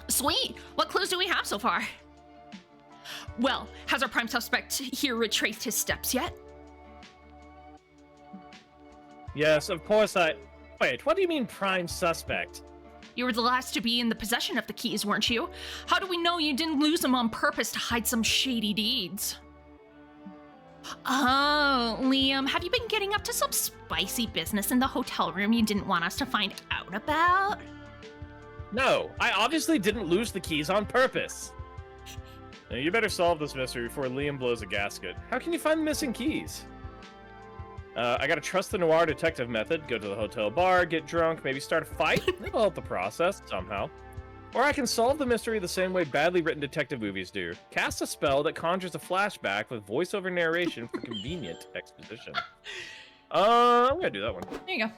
Sweet! What clues do we have so far? Well, has our prime suspect here retraced his steps yet? Yes, of course I... Wait, what do you mean prime suspect? You were the last to be in the possession of the keys, weren't you? How do we know you didn't lose them on purpose to hide some shady deeds? Oh, Liam, have you been getting up to some spicy business in the hotel room you didn't want us to find out about? No, I obviously didn't lose the keys on purpose. Now, you better solve this mystery before Liam blows a gasket. How can you find the missing keys? I gotta trust the noir detective method, go to the hotel bar, get drunk, maybe start a fight. That'll help the process, somehow. Or I can solve the mystery the same way badly written detective movies do. Cast a spell that conjures a flashback with voiceover narration for convenient exposition. I'm gonna do that one. There you go.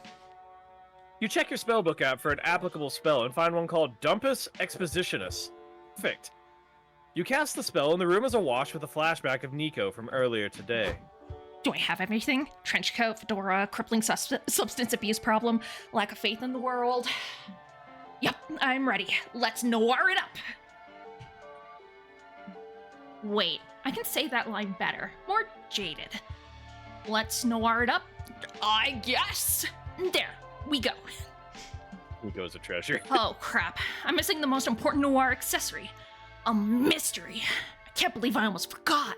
You check your spellbook app for an applicable spell and find one called Dumpus Expositionus. Perfect. You cast the spell and the room is awash with a flashback of Nico from earlier today. Do I have everything? Trench coat, fedora, crippling substance abuse problem, lack of faith in the world. Yep, I'm ready. Let's noir it up. Wait, I can say that line better. More jaded. Let's noir it up? I guess. There, we go. Nico's a treasure. Oh, crap. I'm missing the most important noir accessory. A mystery. I can't believe I almost forgot.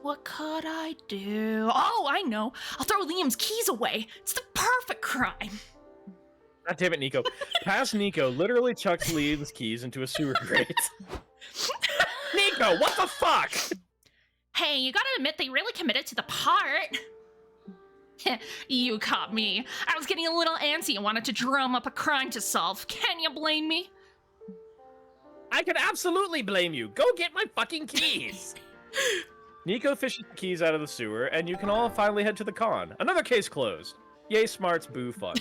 What could I do? Oh, I know. I'll throw Liam's keys away. It's the perfect crime. God damn it, Nico. Past Nico literally chucks Liam's keys into a sewer grate. Nico, what the fuck? Hey, you gotta admit they really committed to the part. You caught me. I was getting a little antsy and wanted to drum up a crime to solve. Can you blame me? I can absolutely blame you. Go get my fucking keys. Nico fishes the keys out of the sewer, and you can all finally head to the con. Another case closed. Yay, smarts, boo, fun.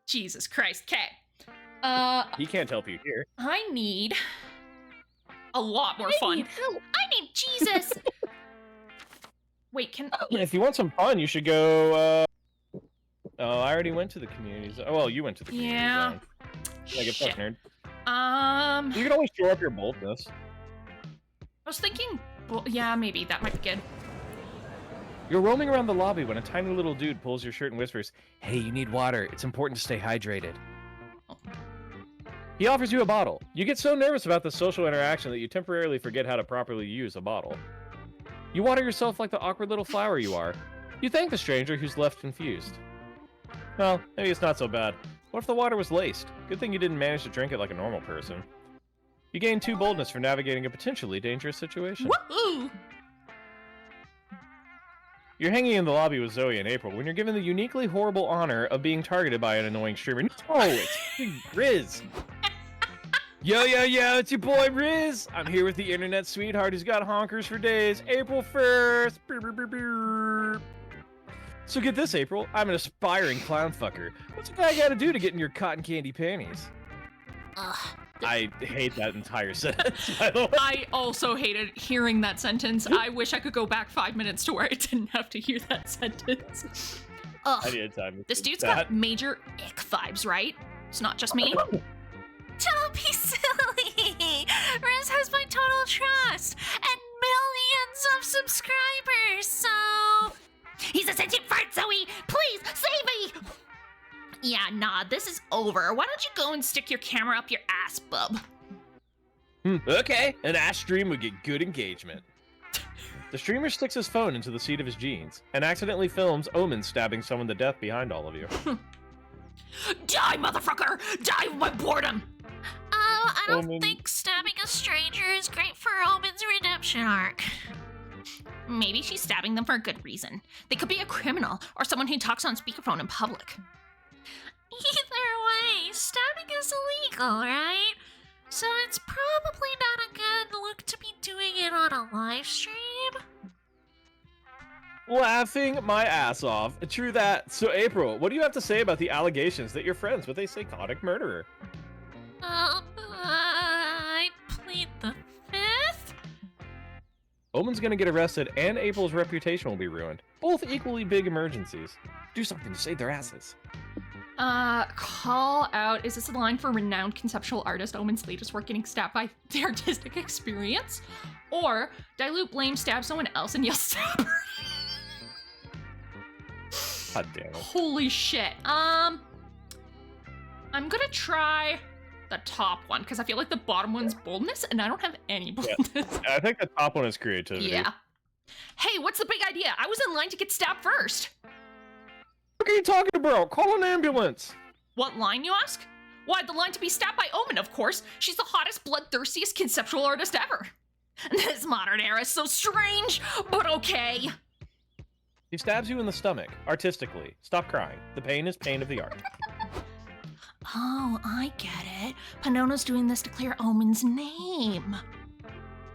Jesus Christ. Okay. He can't help you here. I need a lot more fun. I need Jesus. Wait, can... If you want some fun, you should go, Oh, I already went to the community zone. Oh, well, you went to the community Yeah. zone. Like a fuck nerd. You can always show up your boldness. I was thinking... Well, yeah, maybe. That might be good. You're roaming around the lobby when a tiny little dude pulls your shirt and whispers, "Hey, you need water. It's important to stay hydrated." Oh. He offers you a bottle. You get so nervous about the social interaction that you temporarily forget how to properly use a bottle. You water yourself like the awkward little flower you are. You thank the stranger who's left confused. Well, maybe it's not so bad. What if the water was laced? Good thing you didn't manage to drink it like a normal person. You gain 2 boldness for navigating a potentially dangerous situation. Woohoo! You're hanging in the lobby with Zoe and April when you're given the uniquely horrible honor of being targeted by an annoying streamer. No, it's Riz. Yo, it's your boy Riz. I'm here with the internet sweetheart who's got honkers for days. April 1st. Brr, brr, brr, brr. So get this, April. I'm an aspiring clown fucker. What's a guy gotta do to get in your cotton candy panties? I hate that entire sentence, by the way. I also hated hearing that sentence. I wish I could go back 5 minutes to where I didn't have to hear that sentence. I needed time. This dude's got major ick vibes, right? It's not just me. Don't be silly. Riz has my total trust and millions of subscribers, so... He's a sentient fart, Zoe! Please, save me! Yeah, nah, this is over. Why don't you go and stick your camera up your ass, bub? Okay, an ass stream would get good engagement. The streamer sticks his phone into the seat of his jeans and accidentally films Omen stabbing someone to death behind all of you. Die, motherfucker! Die with my boredom! I don't Omen. think stabbing a stranger is great for Omen's redemption arc. Maybe she's stabbing them for a good reason. They could be a criminal or someone who talks on speakerphone in public. Either way, stabbing is illegal, right? So it's probably not a good look to be doing it on a live stream. Laughing my ass off. True that. So, April, what do you have to say about the allegations that you're friends with a psychotic murderer? I plead the fifth? Omen's gonna get arrested and April's reputation will be ruined. Both equally big emergencies. Do something to save their asses. Call out. Is this a line for renowned conceptual artist Omen's latest work getting stabbed by the artistic experience? Or dilute blame, stab someone else, and yell stab her? God damn it. Holy shit. I'm gonna try the top one, because I feel like the bottom one's boldness, and I don't have any boldness. I think the top one is creativity. Yeah. Hey, what's the big idea? I was in line to get stabbed first. What are you talking about? Call an ambulance. What line, you ask? Why, the line to be stabbed by Omen, of course. She's the hottest, bloodthirstiest conceptual artist ever. This modern era is so strange, but okay. He stabs you in the stomach, artistically. Stop crying. The pain is pain of the art. Oh, I get it. Panona's doing this to clear Omen's name.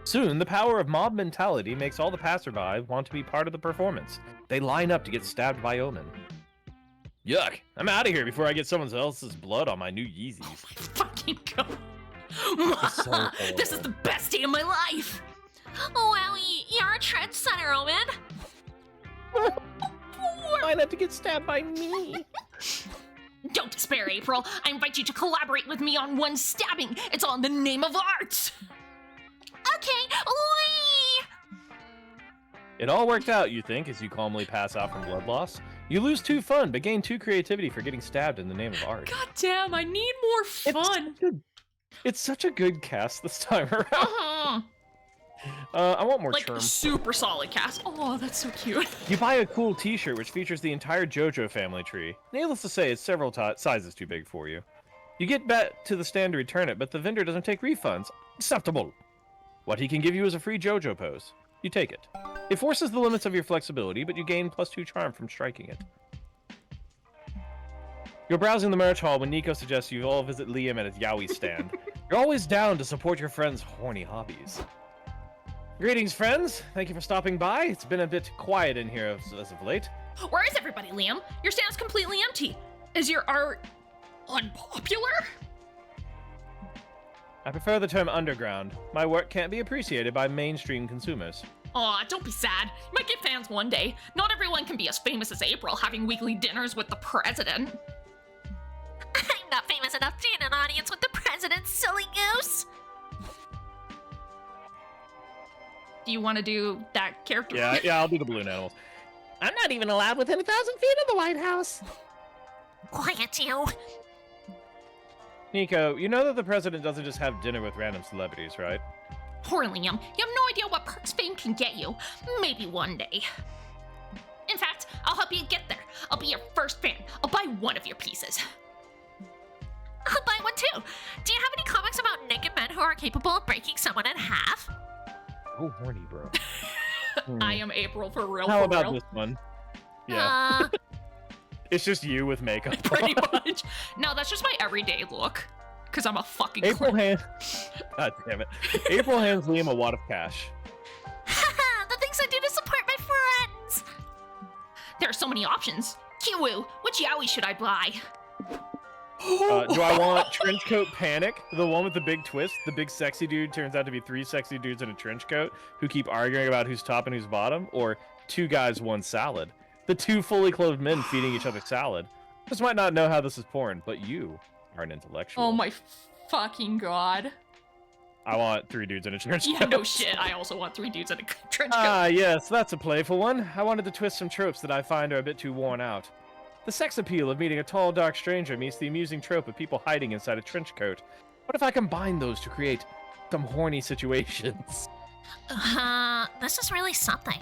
Soon, the power of mob mentality makes all the passerby want to be part of the performance. They line up to get stabbed by Omen. Yuck! I'm out of here before I get someone else's blood on my new Yeezys. Oh my fucking god. So This is the best day of my life. Wow, you're a trendsetter, Omen. Line up to get stabbed by me. Don't despair, April. I invite you to collaborate with me on one stabbing. It's all in the name of art. Okay, wee! It all worked out, you think, as you calmly pass out from blood loss. You lose 2 fun, but gain 2 creativity for getting stabbed in the name of art. God damn, I need more fun. It's such a good cast this time around. Uh-huh. I want more Like, charm. super solid cast. Oh, that's so cute. You buy a cool t-shirt which features the entire JoJo family tree. Needless to say, it's several sizes too big for you. You get back to the stand to return it, but the vendor doesn't take refunds. Acceptable. What he can give you is a free JoJo pose. You take it. It forces the limits of your flexibility, but you gain +2 charm from striking it. You're browsing the merch hall when Nico suggests you all visit Liam at his yaoi stand. You're always down to support your friend's horny hobbies. Greetings, friends. Thank you for stopping by. It's been a bit quiet in here as of late. Where is everybody, Liam? Your stand's completely empty. Is your art unpopular? I prefer the term underground. My work can't be appreciated by mainstream consumers. Aw, don't be sad. You might get fans one day. Not everyone can be as famous as April, having weekly dinners with the president. I'm not famous enough to get an audience with the president, silly goose. Do you want to do that character? Yeah, I'll do the balloon animals. I'm not even allowed within 1,000 feet of the White House. Quiet, you. Nico, you know that the president doesn't just have dinner with random celebrities, right? Poor Liam. You have no idea what perks fame can get you. Maybe one day. In fact, I'll help you get there. I'll be your first fan. I'll buy one of your pieces. I'll buy one too. Do you have any comics about naked men who are capable of breaking someone in half? Oh, horny, bro. I am April for real. How for about real. this one? Yeah. It's just you with makeup. Pretty much. No, that's just my everyday look. Because I'm a fucking April clown. God damn it. April hands Liam a wad of cash. Haha, the things I do to support my friends. There are so many options. Kiwoo, which yaoi should I buy? Do I want Trench Coat Panic? The one with the big twist? The big sexy dude turns out to be 3 sexy dudes in a trench coat who keep arguing about who's top and who's bottom? Or 2 guys, 1 salad? The 2 fully clothed men feeding each other salad. This might not know how this is porn, but you are an intellectual. Oh my fucking god. I want 3 dudes in a trench Yeah, coat. no shit. I also want 3 dudes in a trench coat. Ah, yes, that's a playful one. I wanted to twist some tropes that I find are a bit too worn out. The sex appeal of meeting a tall, dark stranger meets the amusing trope of people hiding inside a trench coat. What if I combine those to create some horny situations? This is really something.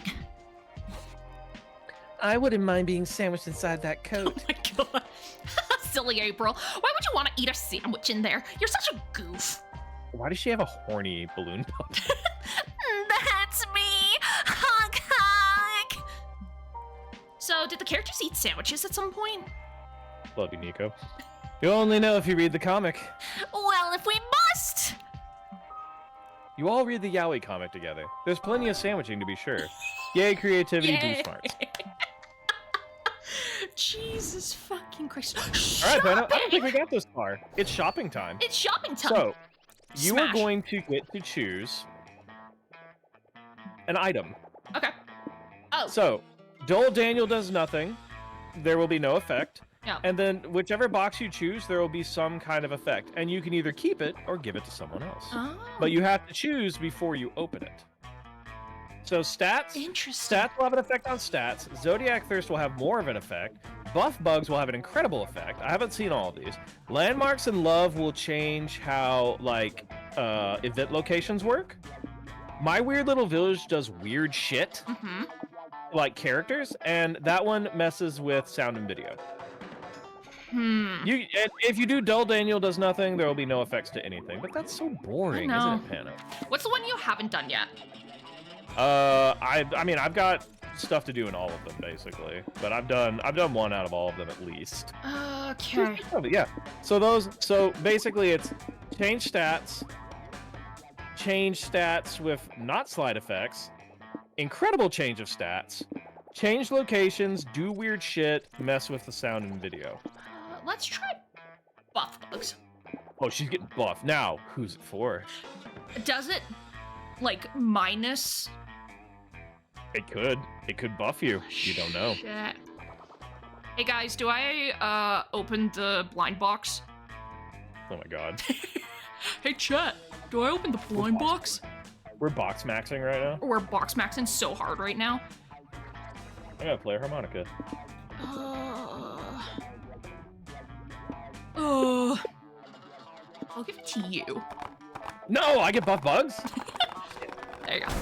I wouldn't mind being sandwiched inside that Oh my god. Silly April. Why would you want to eat a sandwich in there? You're such a goof. Why does she have a horny balloon pop? That's me! Hug, hug! So, did the characters eat sandwiches at some point? Love you, Nico. You only know if you read the comic. Well, if we must! You all read the Yaoi comic together. There's plenty of sandwiching to be sure. Yay, creativity, Yay. do smarts. Jesus fucking Christ. Alright, Ben, I don't think we got this far. It's shopping time. It's shopping time. So, you Smash. are going to get to choose an item. Okay. Oh. So, Dole Daniel does nothing. There will be no effect. Yeah. And then whichever box you choose, there will be some kind of effect. And you can either keep it or give it to someone else. Oh. But you have to choose before you open it. So stats. Interesting. Stats will have an effect on stats. Zodiac Thirst will have more of an effect. Buff Bugs will have an incredible effect. I haven't seen all of these. Landmarks and Love will change how, like, event locations work. My Weird Little Village does weird shit, Mm-hmm. like characters, and that one messes with sound and video. If you do Dull Daniel does nothing, there will be no effects to anything. But that's so boring, I isn't know. it, Pano? What's the one you haven't done yet? I mean, I've got stuff to do in all of them basically, but I've done one out of all of them at least. Okay. Yeah. So basically, it's change stats with not slide effects, incredible change of stats, change locations, do weird shit, mess with the sound and video. Let's try Buff Bugs. Oh, she's getting buff. Now, who's it for? Does it, like, minus? It could buff you. You don't know. Shit. Hey guys, do I open the blind box? Oh my god. Hey chat, do I open the blind box? We're box maxing right now. We're box maxing so hard right now. I gotta play a harmonica. I'll give it to you. No, I get buff bugs. There you go.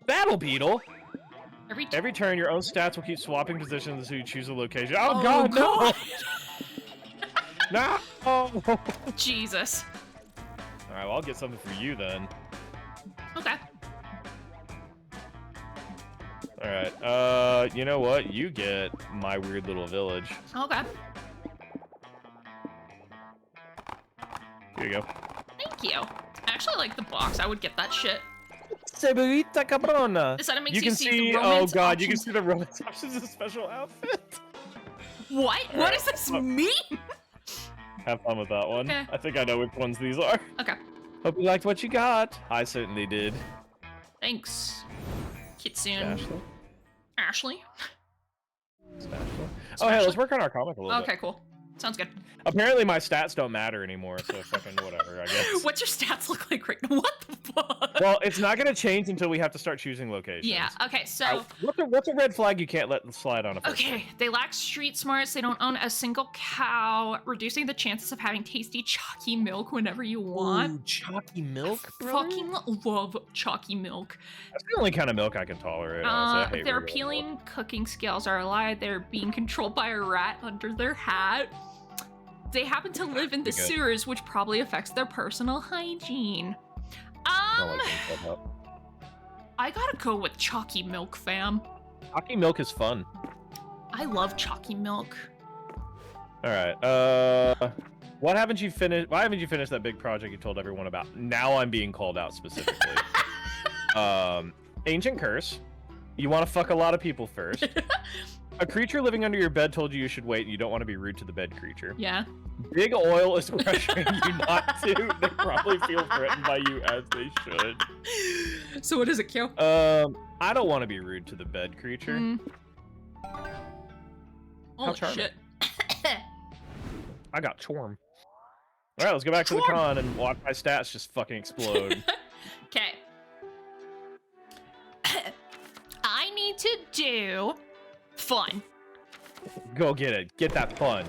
Battle Beetle. Every Turn, your own stats will keep swapping positions until you choose a location. Oh, Oh, god, God. no! No! Jesus. Alright, well, I'll get something for you then. Okay. Alright, you know what? You get My Weird Little Village. Okay. Here you go. Thank you. I actually like the box. I would get that shit. Señorita Cabrona. This item makes You can see, the oh romance god, you can options. see the romance options of special outfit. What? What does this mean? Have fun with that one. Okay. I think I know which ones these are. Okay. Hope you liked what you got. I certainly did. Thanks. Kitsune. Ashley. Ashley? Oh, hey, let's work on our comic a little Okay, bit. cool. Sounds good. Apparently my stats don't matter anymore, so fucking whatever, I guess. What's your stats look like right now? What the fuck? Well, it's not going to change until we have to start choosing locations. Yeah, okay, so... What's a red flag you can't let slide on a first Okay, they lack street smarts, they don't own a single cow, reducing the chances of having tasty chalky milk whenever you want. Ooh, chalky milk, brother? Fucking love chalky milk. That's the only kind of milk I can tolerate, honestly. I hate Their regular appealing milk. cooking skills are a lie. They're being controlled by a rat under their hat. They happen to live in the Pretty good. sewers, which probably affects their personal hygiene. I like being filled up. I gotta go with chalky milk, fam. Chalky milk is fun. I love chalky milk. All right. Why haven't you finished that big project you told everyone about? Now I'm being called out specifically. Ancient Curse. You want to fuck a lot of people first. A creature living under your bed told you should wait and you don't want to be rude to the bed creature. Yeah. Big Oil is pressuring you not to. They probably feel threatened by you as they should. So what is it, Kyo? I don't want to be rude to the bed creature. Holy charming. shit. I got Chorm. All right, let's go back to the Sure. con and watch my stats just fucking explode. Okay. I need to do fun. Go get it. Get that fun.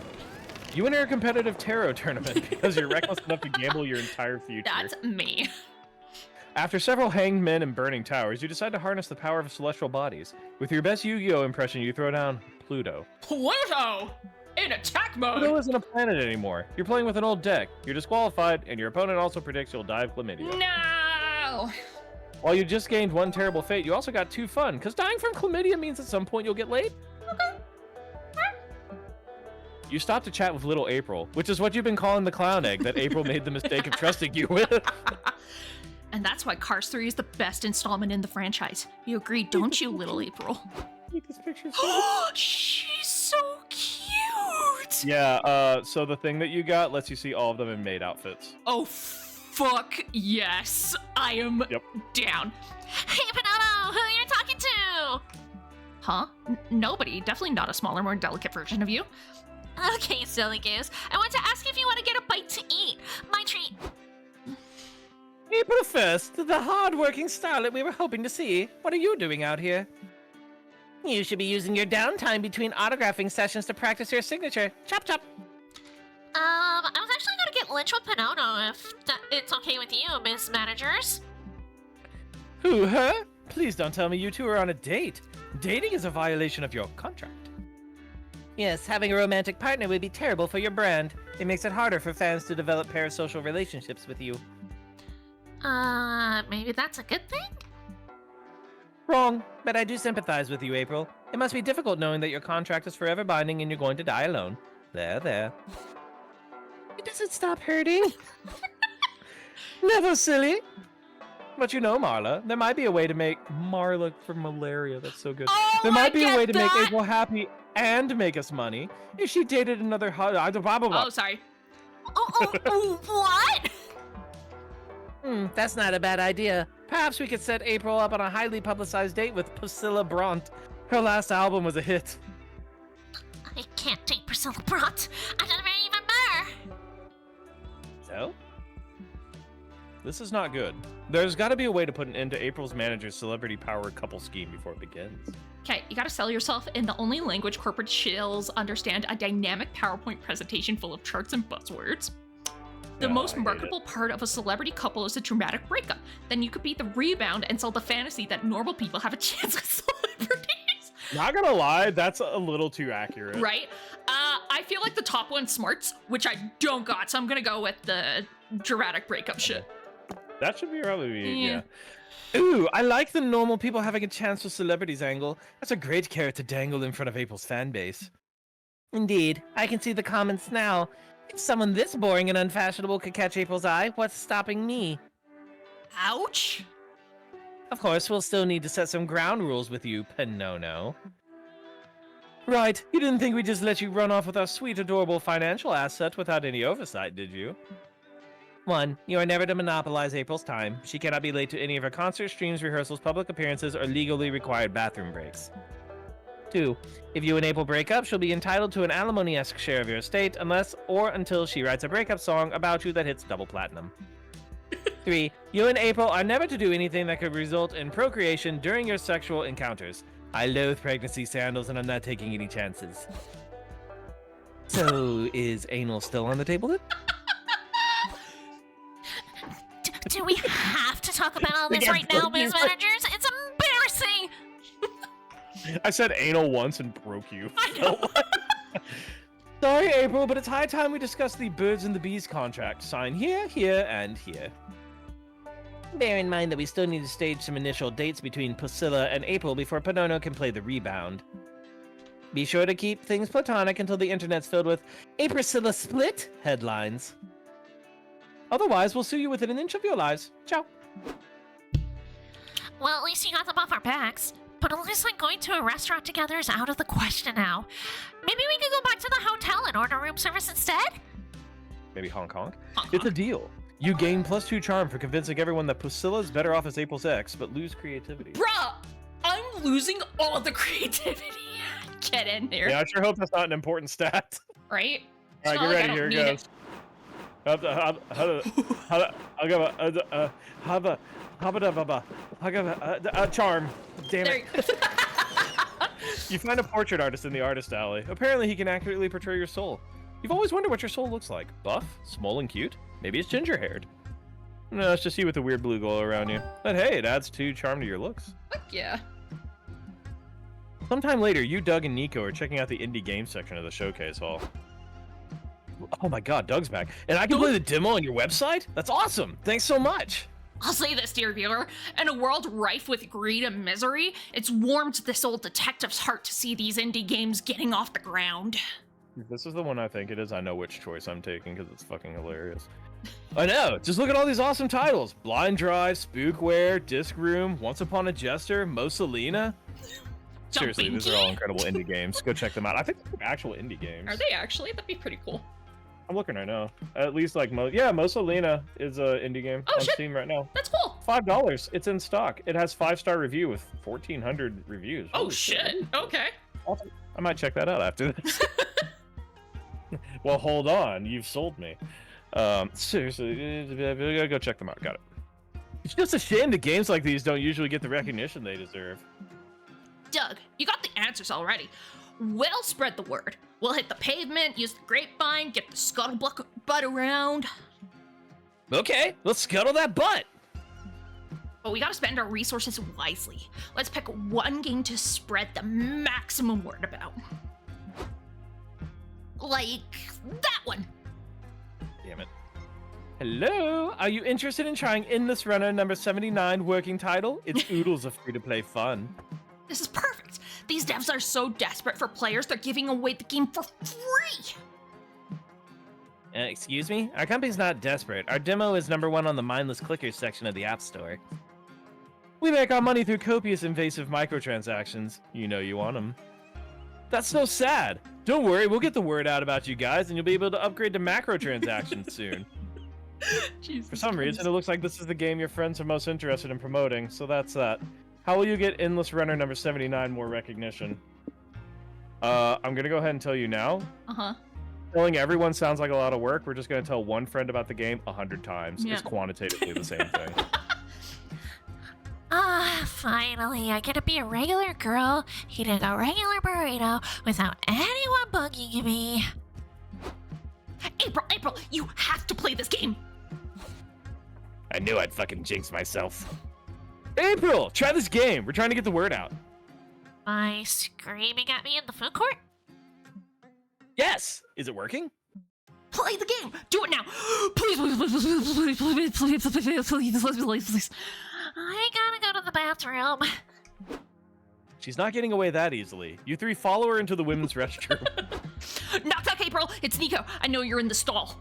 You enter a competitive tarot tournament because you're reckless enough to gamble your entire future. That's me. After several hanged men and burning towers, you decide to harness the power of celestial bodies. With your best Yu-Gi-Oh impression, you throw down Pluto. Pluto! In attack mode! Pluto isn't a planet anymore. You're playing with an old deck. You're disqualified, and your opponent also predicts you'll die of chlamydia. No! While you just gained 1 terrible fate, you also got 2 fun, because dying from chlamydia means at some point you'll get laid. Okay. You stop to chat with little April, which is what you've been calling the clown egg that April made the mistake of trusting you with. And that's why Cars 3 is the best installment in the franchise. You agree, don't you, little April? This picture's She's so cute! Yeah, so the thing that you got lets you see all of them in maid outfits. Oh, fuck yes. I am down. Hey, Panano, who you're talking to? Huh? Nobody. Definitely not a smaller, more delicate version of you. Okay, silly goose. I want to ask if you want to get a bite to eat. My treat. April 1st, the hard-working starlet we were hoping to see. What are you doing out here? You should be using your downtime between autographing sessions to practice your signature. Chop chop. I was actually gonna get lunch with Panono if it's okay with you, Miss Managers. Who, her? Please don't tell me you two are on a date. Dating is a violation of your contract. Yes, having a romantic partner would be terrible for your brand. It makes it harder for fans to develop parasocial relationships with you. Maybe that's a good thing? Wrong, but I do sympathize with you, April. It must be difficult knowing that your contract is forever binding and you're going to die alone. There. It doesn't stop hurting. Never silly. But you know, Marla, there might be a way to make Marla for malaria. That's so good. Oh, there might be a way to make that. April happy and make us money if she dated another Oh, sorry. What? That's not a bad idea. Perhaps we could set April up on a highly publicized date with Priscilla Bront. Her last album was a hit. I can't date Priscilla Bront. I don't even know. So? This is not good. There's got to be a way to put an end to April's manager's celebrity power couple scheme before it begins. Okay, you gotta sell yourself in the only language corporate shills understand, a dynamic PowerPoint presentation full of charts and buzzwords. The most remarkable part of a celebrity couple is a dramatic breakup. Then you could be the rebound and sell the fantasy that normal people have a chance with celebrities. Not gonna lie, that's a little too accurate. Right? I feel like the top one's smarts, which I don't got, so I'm gonna go with the dramatic breakup shit. That should be probably, Yeah. Ooh, I like the normal people having a chance with celebrities angle. That's a great carrot to dangle in front of April's fan base. Indeed, I can see the comments now. If someone this boring and unfashionable could catch April's eye, what's stopping me? Ouch. Of course, we'll still need to set some ground rules with you, Panono. Right, you didn't think we'd just let you run off with our sweet, adorable financial asset without any oversight, did you? 1. You are never to monopolize April's time. She cannot be late to any of her concerts, streams, rehearsals, public appearances, or legally required bathroom breaks. 2. If you and April break up, she'll be entitled to an alimony-esque share of your estate unless or until she writes a breakup song about you that hits double platinum. 3. You and April are never to do anything that could result in procreation during your sexual encounters. I loathe pregnancy sandals and I'm not taking any chances. So, is anal still on the table then? Do we have to talk about all this right now, Miss Managers? It's embarrassing! I said anal once and broke you. I know. Sorry, April, but it's high time we discuss the birds and the bees contract. Sign here, here, and here. Bear in mind that we still need to stage some initial dates between Priscilla and April before Panono can play the rebound. Be sure to keep things platonic until the internet's filled with "A Priscilla split" headlines. Otherwise, we'll sue you within an inch of your lives. Ciao. Well, at least you got them off our backs. But it looks like going to a restaurant together is out of the question now. Maybe we could go back to the hotel and order room service instead? Maybe Hong Kong? Hong It's a Kong. deal. You gain +2 charm for convincing everyone that Priscilla's better off as April's ex, but lose creativity. Bruh, I'm losing all the creativity. Get in there. Yeah, I sure hope that's not an important stat. Right? All right, It's not get like I ready. don't Here it need goes. Charm. Damn There it. you go. You find a portrait artist in the artist alley. Apparently, he can accurately portray your soul. You've always wondered what your soul looks like. Buff, small, and cute? Maybe it's ginger-haired. No, it's just you with a weird blue glow around you. But hey, it adds 2 charm to your looks. Fuck yeah. Sometime later, you, Doug, and Nico are checking out the indie game section of the showcase hall. Oh my god, Doug's back. And I can play the demo on your website? That's awesome! Thanks so much! I'll say this, dear viewer. In a world rife with greed and misery, it's warmed this old detective's heart to see these indie games getting off the ground. If this is the one I think it is, I know which choice I'm taking because it's fucking hilarious. I know! Just look at all these awesome titles! Blind Drive, Spookware, Disc Room, Once Upon a Jester, Mosalina. Seriously, these are all incredible indie games. Go check them out. I think they're actual indie games. Are they actually? That'd be pretty cool. I'm looking right now. At least like Mosalina is an indie game Oh, on shit. Steam right now. That's cool. $5. It's in stock. It has 5-star review with 1,400 reviews. Oh, Holy shit. Okay. I might check that out after this. Well, hold on. You've sold me. Seriously, go check them out. Got it. It's just a shame that games like these don't usually get the recognition they deserve. Doug, you got the answers already. We'll spread the word. We'll hit the pavement, use the grapevine, get the scuttlebutt around. Okay, let's scuttle that butt. But we gotta spend our resources wisely. Let's pick one game to spread the maximum word about. Like that one. Damn it. Hello, are you interested in trying Endless Runner number 79 working title? It's oodles of free-to-play fun. This is perfect. These devs are so desperate for players, they're giving away the game for free. Excuse me? Our company's not desperate. Our demo is #1 on the mindless clickers section of the App Store. We make our money through copious invasive microtransactions. You know you want them. That's so sad. Don't worry, we'll get the word out about you guys, and you'll be able to upgrade to macro transactions soon. Jesus For some Christ. reason, it looks like this is the game your friends are most interested in promoting, so that's that. How will you get Endless Runner number 79 more recognition? I'm gonna go ahead and tell you now. Uh-huh. Telling everyone sounds like a lot of work. We're just gonna tell one friend about the game 100 times. Yeah. It's quantitatively the same thing. Finally, I get to be a regular girl eating a regular burrito without anyone bugging me. April, you have to play this game. I knew I'd fucking jinx myself. April, try this game. We're trying to get the word out. By screaming at me in the food court? Yes. Is it working? Play the game. Do it now. Please, please. I gotta go to the bathroom. She's not getting away that easily. You 3 follow her into the women's restroom. Knock, knock, April. It's Nico. I know you're in the stall.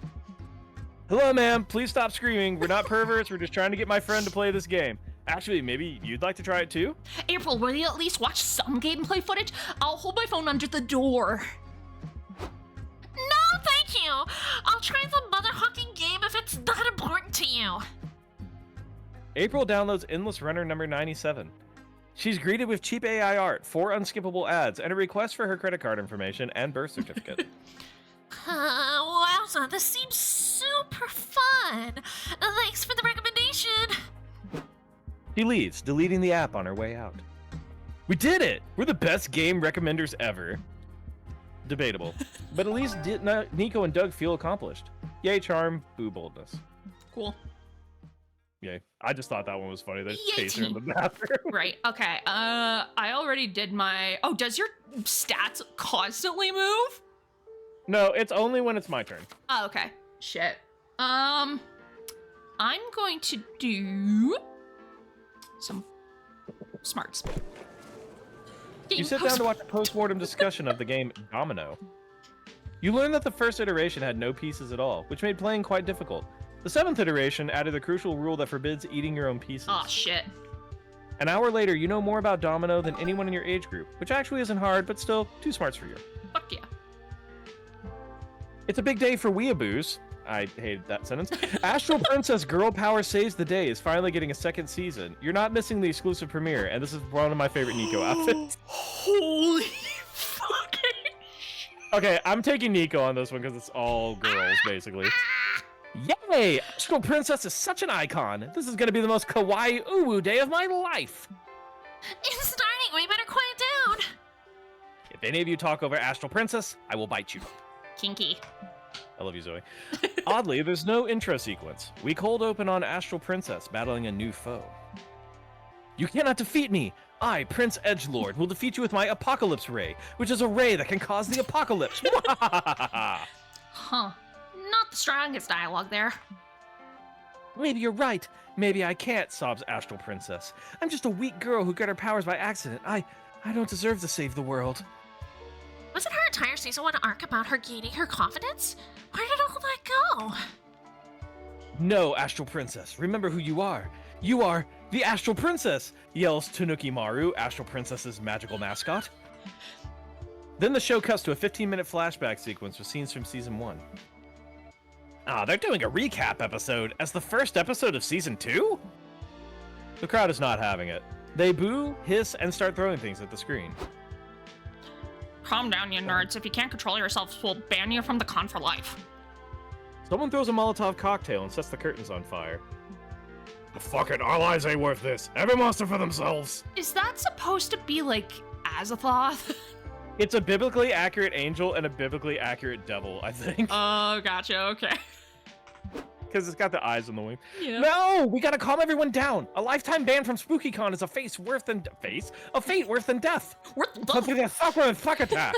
Hello, ma'am. Please stop screaming. We're not perverts. We're just trying to get my friend to play this game. Actually, maybe you'd like to try it too? April, will you at least watch some gameplay footage? I'll hold my phone under the door. No, thank you. I'll try the mother-hucking game if it's not important to you. April downloads Endless Runner number 97. She's greeted with cheap AI art, 4 unskippable ads, and a request for her credit card information and birth certificate. Wowza, this seems super fun. Thanks for the recommendation. She leaves, deleting the app on her way out. We did it! We're the best game recommenders ever. Debatable. But at least Nico and Doug feel accomplished. Yay charm, boo boldness. Cool. Yay. I just thought that one was funny. They Yay chase her in the team. bathroom. Right. Okay. I already did my... Oh, does your stats constantly move? No, it's only when it's my turn. Oh, okay. Shit. I'm going to do some smarts. You sit down to watch a post-mortem discussion of the game Domino. You learn that the first iteration had no pieces at all, which made playing quite difficult. The 7th iteration added a crucial rule that forbids eating your own pieces. Oh, shit. An hour later, you know more about Domino than anyone in your age group, which actually isn't hard, but still 2 smarts for you. Fuck yeah. It's a big day for weeaboos. I hated that sentence. Astral Princess Girl Power Saves the Day is finally getting a 2nd season. You're not missing the exclusive premiere, and this is one of my favorite Nico outfits. Holy fucking Okay, I'm taking Nico on this one because it's all girls, basically. Yay! Astral Princess is such an icon. This is gonna be the most kawaii uwu day of my life. It's starting. We better quiet down. If any of you talk over Astral Princess, I will bite you. Kinky. I love you, Zoe. Oddly, there's no intro sequence. We cold open on Astral Princess battling a new foe. You cannot defeat me! I, Prince Edgelord, will defeat you with my Apocalypse Ray, which is a ray that can cause the apocalypse. Huh. Not the strongest dialogue there. Maybe you're right. Maybe I can't, sobs Astral Princess. I'm just a weak girl who got her powers by accident. I don't deserve to save the world. Wasn't her entire season 1 arc about her gaining her confidence? Where did all that go? No, Astral Princess. Remember who you are. You are the Astral Princess, yells Tanuki Maru, Astral Princess's magical mascot. Then the show cuts to a 15-minute flashback sequence with scenes from season 1. Ah, they're doing a recap episode as the first episode of season 2? The crowd is not having it. They boo, hiss, and start throwing things at the screen. Calm down, you nerds. If you can't control yourselves, we'll ban you from the con for life. Someone throws a Molotov cocktail and sets the curtains on fire. Fuck it, our lives ain't worth this. Every monster for themselves. Is that supposed to be like Azathoth? It's a biblically accurate angel and a biblically accurate devil, I think. Oh, gotcha. Okay. Because it's got the eyes on the wing. Yeah. No, we gotta calm everyone down. A lifetime ban from SpookyCon is a fate worse than death. Fuck attack.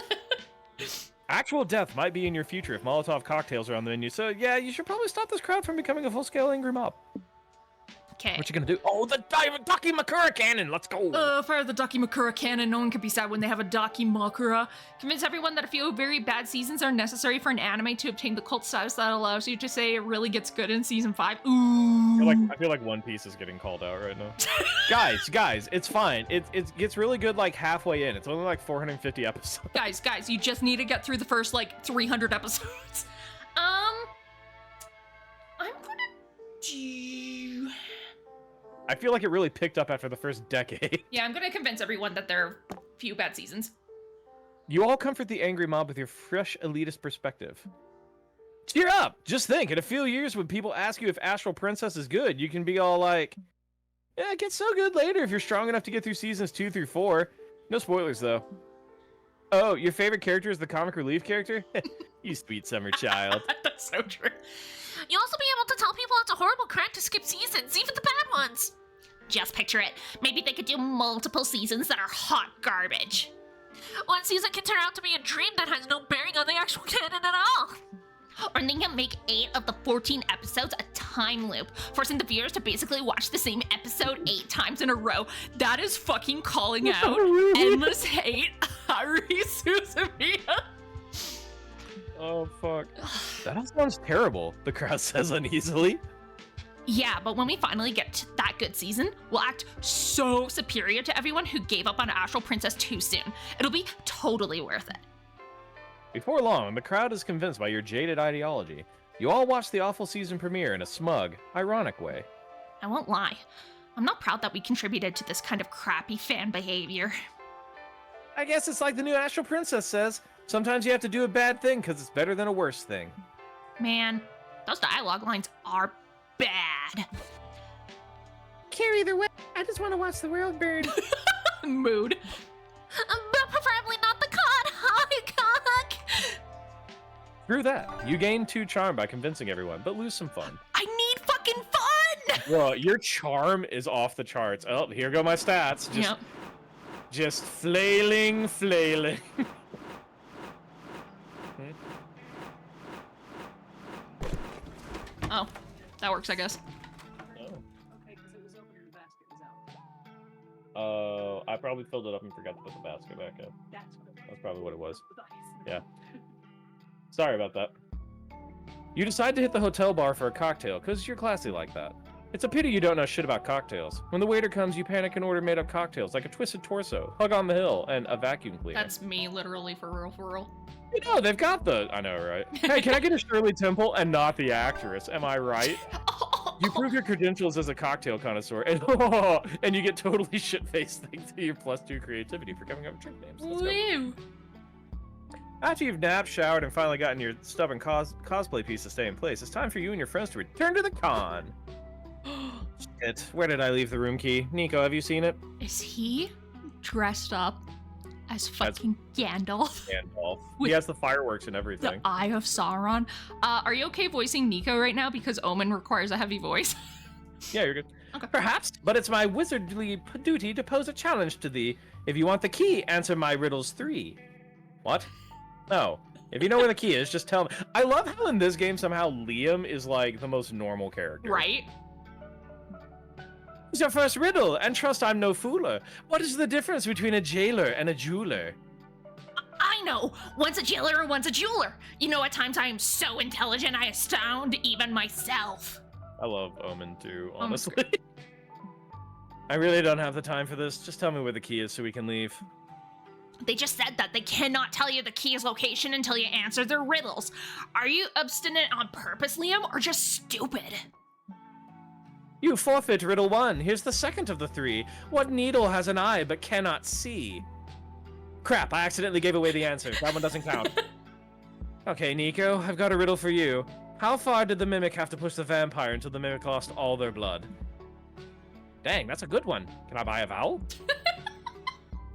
Actual death might be in your future if Molotov cocktails are on the menu. So yeah, you should probably stop this crowd from becoming a full-scale angry mob. Okay. What you gonna do? Oh, the Ducky Makura cannon. Let's go. Fire the Dakimakura cannon. No one can be sad when they have a Dakimakura. Convince everyone that a few very bad seasons are necessary for an anime to obtain the cult status that allows you to say it really gets good in season 5. Ooh. I feel like One Piece is getting called out right now. guys, it's fine. It gets really good like halfway in. It's only like 450 episodes. Guys, you just need to get through the first like 300 episodes. I'm gonna do... I feel like it really picked up after the first decade. Yeah, I'm gonna convince everyone that there are few bad seasons. You all comfort the angry mob with your fresh elitist perspective. Cheer up! Just think, in a few years when people ask you if Astral Princess is good, you can be all like, yeah, it gets so good later if you're strong enough to get through seasons 2 through 4. No spoilers, though. Oh, your favorite character is the comic relief character? You sweet summer child. That's so true. You'll also be able to tell people it's a horrible crap to skip seasons, even the bad ones. Just picture it. Maybe they could do multiple seasons that are hot garbage. One season can turn out to be a dream that has no bearing on the actual canon at all. Or they can make 8 of the 14 episodes a time loop, forcing the viewers to basically watch the same episode 8 times in a row. That is fucking calling out endless hate. Haruhi Suzumiya. Oh, fuck. That all sounds terrible, the crowd says uneasily. Yeah, but when we finally get to that good season, we'll act so superior to everyone who gave up on Astral Princess too soon. It'll be totally worth it. Before long, the crowd is convinced by your jaded ideology. You all watch the awful season premiere in a smug, ironic way. I won't lie. I'm not proud that we contributed to this kind of crappy fan behavior. I guess it's like the new Astral Princess says. Sometimes you have to do a bad thing because it's better than a worse thing. Man, those dialogue lines are bad. Care either way. I just want to watch the world burn. Mood. But preferably not the con. Cock. Screw that. You gain 2 charm by convincing everyone, but lose some fun. I need fucking fun! Bro, your charm is off the charts. Oh, here go my stats. Just flailing. Oh, that works, I guess. Oh, I probably filled it up and forgot to put the basket back up. That's probably what it was. Yeah. Sorry about that. You decide to hit the hotel bar for a cocktail, because you're classy like that. It's a pity you don't know shit about cocktails. When the waiter comes, you panic and order made-up cocktails, like a Twisted Torso, Hug on the Hill, and a vacuum cleaner. That's me, literally, for real. You know, they've got the... I know, right? Hey, can I get a Shirley Temple and not the actress? Am I right? You prove your credentials as a cocktail connoisseur, and you get totally shit-faced thanks to your +2 creativity for coming up with trick names. Let's go. Woo! After you've napped, showered, and finally gotten your stubborn cosplay piece to stay in place, it's time for you and your friends to return to the con. Shit, where did I leave the room key? Nico, have you seen it? Is he dressed up as fucking Gandalf? Gandalf. With He has the fireworks and The everything. Eye of Sauron. Are you okay voicing Nico right now? Because Omen requires a heavy voice. Yeah, you're good. Okay. Perhaps, but it's my wizardly duty to pose a challenge to thee. If you want the key, answer my riddles 3. What? No. If you know where the key is, just tell me. I love how in this game somehow Liam is like the most normal character. Right? It's your first riddle, and trust I'm no fooler. What is the difference between a jailer and a jeweler? I know. One's a jailer and one's a jeweler. You know, at times I am so intelligent I astound even myself. I love Omen too, Omen's honestly. I really don't have the time for this. Just tell me where the key is so we can leave. They just said that they cannot tell you the key's location until you answer their riddles. Are you obstinate on purpose, Liam, or just stupid? You forfeit riddle 1. Here's the second of the 3. What needle has an eye but cannot see? Crap, I accidentally gave away the answer. That one doesn't count. Okay, Nico, I've got a riddle for you. How far did the mimic have to push the vampire until the mimic lost all their blood? Dang, that's a good one. Can I buy a vowel?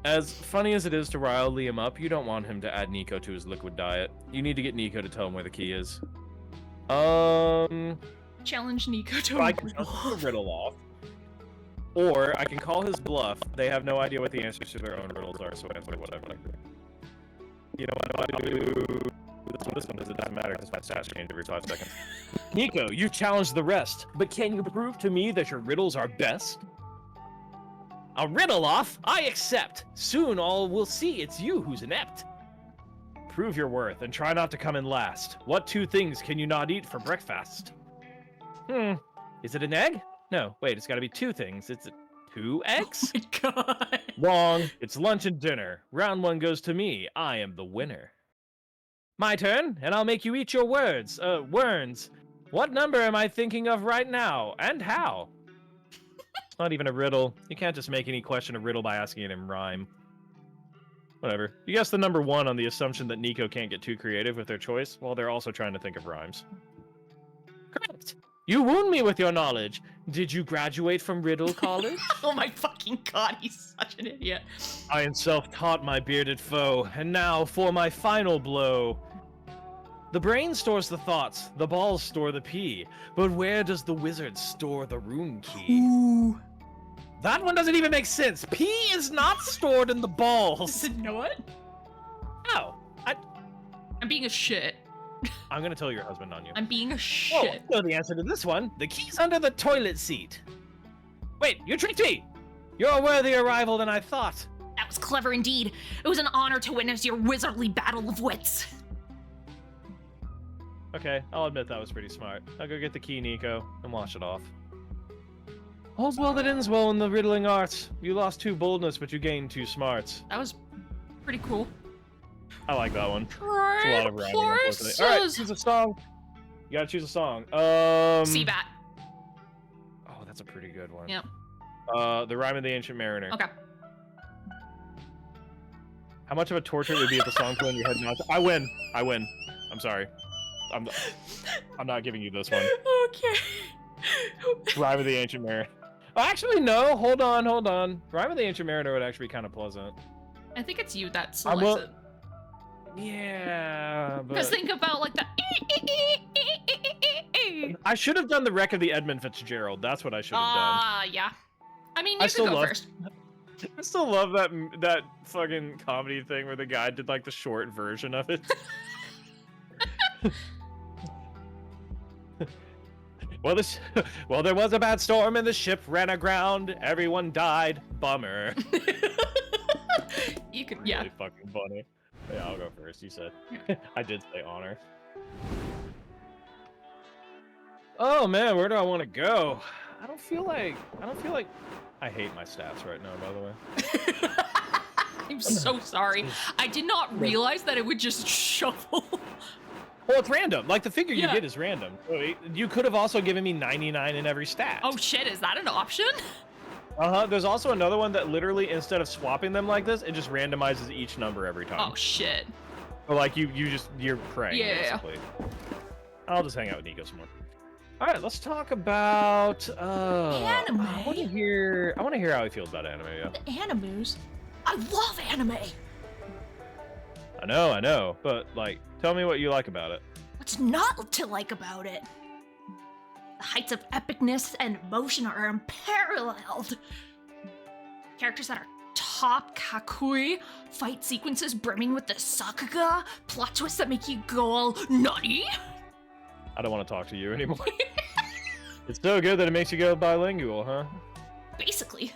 As funny as it is to rile Liam up, you don't want him to add Nico to his liquid diet. You need to get Nico to tell him where the key is. Challenge Nico to I a can riddle. tell the riddle off. Or I can call his bluff. They have no idea what the answers to their own riddles are, so answer whatever. You know what I'll do? This one doesn't matter because my stats change every 5 seconds. Nico, you challenged the rest, but can you prove to me that your riddles are best? A riddle off? I accept. Soon all will see it's you who's inept. Prove your worth and try not to come in last. What 2 things can you not eat for breakfast? Is it an egg? No, wait, it's gotta be 2 things. It's 2 eggs? Oh my god. Wrong. It's lunch and dinner. Round 1 goes to me. I am the winner. My turn, and I'll make you eat your words. Words. What number am I thinking of right now, and how? It's not even a riddle. You can't just make any question a riddle by asking it in rhyme. Whatever. You guess the number 1 on the assumption that Nico can't get too creative with their choice, while they're also trying to think of rhymes. Correct. You wound me with your knowledge. Did you graduate from Riddle College? Oh my fucking god, he's such an idiot. I am self-taught my bearded foe, and now for my final blow. The brain stores the thoughts, the balls store the pee, but where does the wizard store the room key? Ooh. That one doesn't even make sense. Pee is not stored in the balls. You know what? No. I'm being a shit. I'm gonna tell your husband on you. I'm being a Oh, shit. I know the answer to this one. The key's under the toilet seat. Wait, you tricked me! You're a worthier rival than I thought. That was clever indeed. It was an honor to witness your wizardly battle of wits. Okay, I'll admit that was pretty smart. I'll go get the key, Nico, and wash it off. All's well that ends well in the riddling arts. You lost 2 boldness, but you gained 2 smarts. That was pretty cool. I like that one. It's a lot of rhyming, unfortunately. All right, choose a song. You gotta choose a song. Seabat. Oh, that's a pretty good one. Yep. The Rhyme of the Ancient Mariner. Okay. How much of a torture it would be if the song played in your head now? I win. I win. I'm sorry. I'm not giving you this one. Okay. Rhyme of the Ancient Mariner. Oh, actually, no. Hold on. Rhyme of the Ancient Mariner would actually be kind of pleasant. I think it's you that I selects will- it. Yeah, Because but think about like the. I should have done the Wreck of the Edmund Fitzgerald. That's what I should have done. Yeah. I mean, I you still could go love- first. I still love that fucking comedy thing where the guy did like the short version of it. Well, there was a bad storm and the ship ran aground. Everyone died. Bummer. You could, yeah. Really fucking funny. Yeah, I'll go first. You said. I did say honor. Oh man, where do I want to go? I don't feel like. I hate my stats right now, by the way. I'm so sorry. I did not realize that it would just shuffle. Well, it's random. Like the figure Yeah. you get is random. So you could have also given me 99 in every stat. Oh shit, is that an option? There's also another one that literally, instead of swapping them like this, it just randomizes each number every time. Oh shit. Or like you're praying, Yeah. basically. I'll just hang out with Nico some more. All right, let's talk about Anime. I want to hear how he feels about anime. Yeah. The animus. I love anime. I know, but like, tell me what you like about it. What's not to like about it? The heights of epicness and emotion are unparalleled. Characters that are top kakui, fight sequences brimming with the sakuga, plot twists that make you go all nutty. I don't want to talk to you anymore. It's so good that it makes you go bilingual, huh? Basically.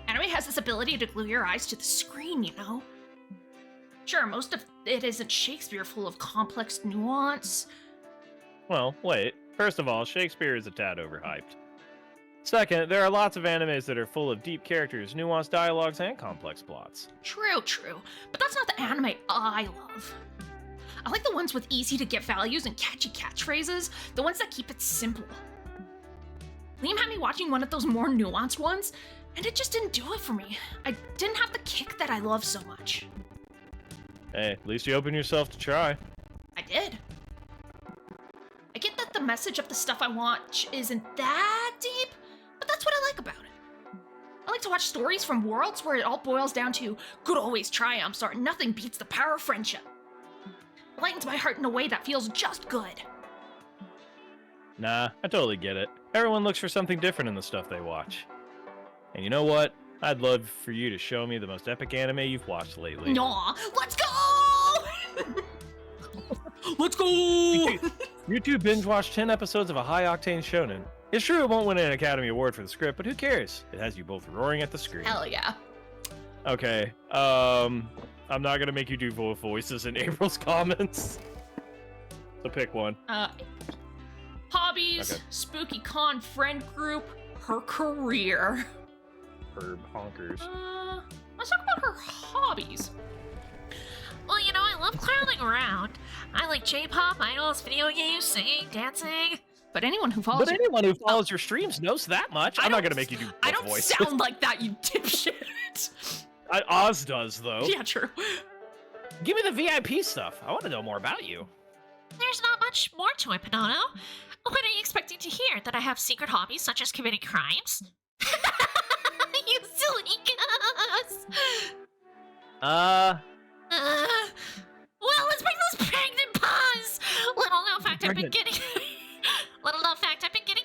Anime has this ability to glue your eyes to the screen, you know? Sure, most of it isn't Shakespeare full of complex nuance. Well, wait. First of all, Shakespeare is a tad overhyped. Second, there are lots of animes that are full of deep characters, nuanced dialogues, and complex plots. True. But that's not the anime I love. I like the ones with easy to get values and catchy catchphrases, the ones that keep it simple. Liam had me watching one of those more nuanced ones, and it just didn't do it for me. I didn't have the kick that I love so much. Hey, at least you open yourself to try. I did. I get that the message of the stuff I watch isn't that deep, but that's what I like about it. I like to watch stories from worlds where it all boils down to good always triumphs or nothing beats the power of friendship. It lightens my heart in a way that feels just good. Nah, I totally get it. Everyone looks for something different in the stuff they watch. And you know what? I'd love for you to show me the most epic anime you've watched lately. Nah, let's go! Let's go! You two binge watched 10 episodes of a high-octane shonen. It's true it won't win an Academy Award for the script, but who cares? It has you both roaring at the screen. Hell yeah. Okay, I'm not gonna make you do voices in April's comments. So pick one. Hobbies, Okay. Spooky Con friend group, her career. Herb honkers. Let's talk about her hobbies. Well, you know, I love clowning around. I like J-pop, idols, video games, singing, dancing. But anyone who follows But anyone who follows your streams knows that much. I'm not gonna make you do I both don't voices. sound like that, you dipshit. Oz does, though. Yeah, true. Give me the VIP stuff. I want to know more about you. There's not much more to it, Panano. What are you expecting to hear? That I have secret hobbies such as committing crimes? You silly goose! Well, let's bring those pregnant paws! Little known fact, I've been getting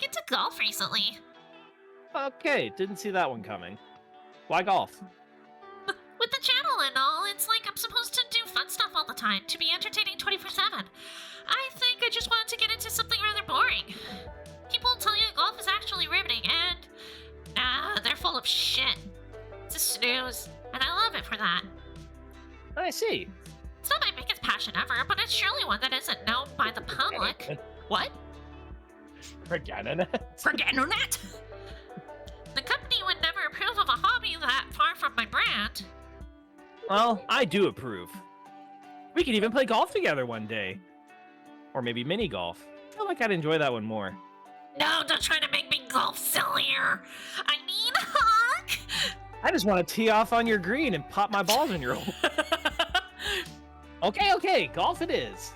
into golf recently. Okay, didn't see that one coming. Why golf? With the channel and all, it's like I'm supposed to do fun stuff all the time, to be entertaining 24/7. I think I just wanted to get into something rather boring. People tell you golf is actually riveting, and they're full of shit. It's a snooze, and I love it for that. I see. It's not my biggest passion ever, but it's surely one that isn't known by the public. What? Forget it. Forget that. The company would never approve of a hobby that far from my brand. Well, I do approve. We could even play golf together one day. Or maybe mini golf. I feel like I'd enjoy that one more. No, don't try to make me golf sillier. I mean, honk! I just want to tee off on your green and pop my balls in your hole. Okay, golf it is.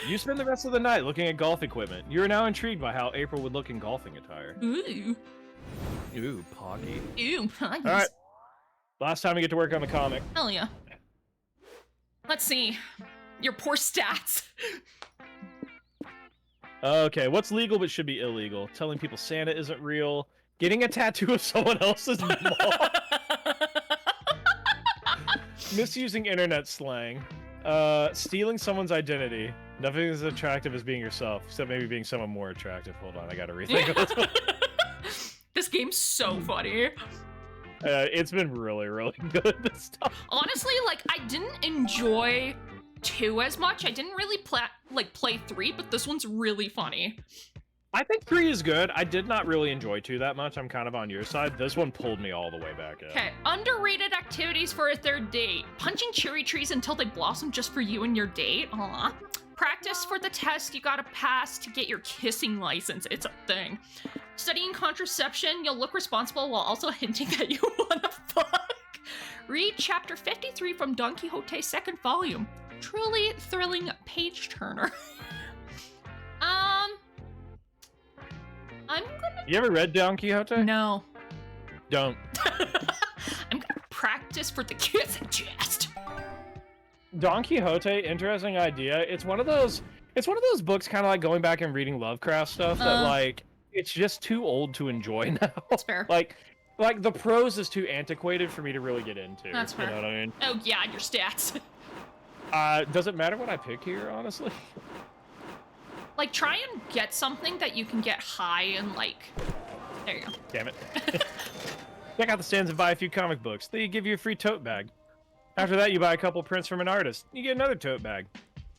You spend the rest of the night looking at golf equipment. You are now intrigued by how April would look in golfing attire. Ooh. Ooh, Poggy. Ew. All right. Last time we get to work on the comic. Hell yeah. Let's see. Your poor stats. Okay, what's legal but should be illegal? Telling people Santa isn't real. Getting a tattoo of someone else's mom. Misusing internet slang. Stealing someone's identity. Nothing as attractive as being yourself, except maybe being someone more attractive. Hold on, I gotta rethink this one. This game's so funny. It's been really, really good, this stuff. Honestly, like, I didn't enjoy 2 as much. I didn't really play 3, but this one's really funny. I think 3 is good. I did not really enjoy 2 that much. I'm kind of on your side. This one pulled me all the way back in. Okay, underrated activities for a third date. Punching cherry trees until they blossom just for you and your date. Aw. Practice for the test you gotta pass to get your kissing license. It's a thing. Studying contraception, you'll look responsible while also hinting that you wanna fuck. Read chapter 53 from Don Quixote's 2nd volume. Truly thrilling page turner. I'm gonna. You ever read Don Quixote? No. Don't. I'm gonna practice for the kissing test. Don Quixote, interesting idea. It's one of those books kind of like going back and reading Lovecraft stuff that like it's just too old to enjoy now. That's fair. Like the prose is too antiquated for me to really get into. That's fair. You know what I mean? Oh yeah, your stats. Does it matter what I pick here, honestly? Like, try and get something that you can get high and, like... There you go. Damn it. Check out the stands and buy a few comic books. They give you a free tote bag. After that, you buy a couple prints from an artist. You get another tote bag.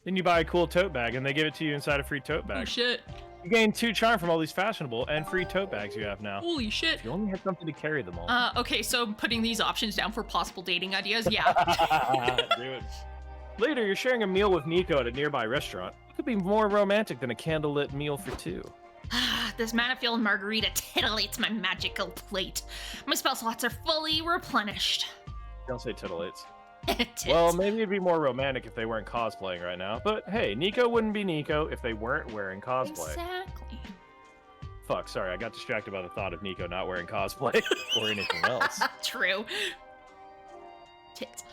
Then you buy a cool tote bag, and they give it to you inside a free tote bag. Oh, shit. You gain 2 charm from all these fashionable and free tote bags you have now. Holy shit. If you only had something to carry them all. Okay, so I'm putting these options down for possible dating ideas. Yeah. Do it. Later, you're sharing a meal with Nico at a nearby restaurant. It could be more romantic than a candlelit meal for 2. This mana-filled margarita titillates my magical plate. My spell slots are fully replenished. Don't say titillates. Tits. Well, maybe it'd be more romantic if they weren't cosplaying right now. But hey, Nico wouldn't be Nico if they weren't wearing cosplay. Exactly. Fuck, sorry, I got distracted by the thought of Nico not wearing cosplay or anything else. True. Tits.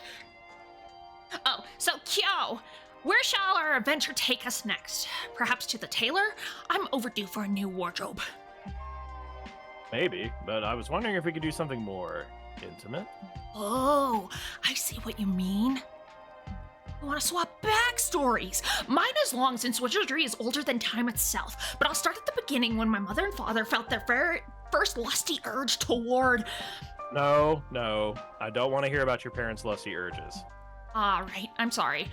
Oh, so Kyo, where shall our adventure take us next? Perhaps to the tailor? I'm overdue for a new wardrobe. Maybe, but I was wondering if we could do something more intimate. Oh, I see what you mean. You want to swap backstories? Mine is long since wizardry is older than time itself, but I'll start at the beginning when my mother and father felt their very first lusty urge toward... No, I don't want to hear about your parents' lusty urges. All right, I'm sorry.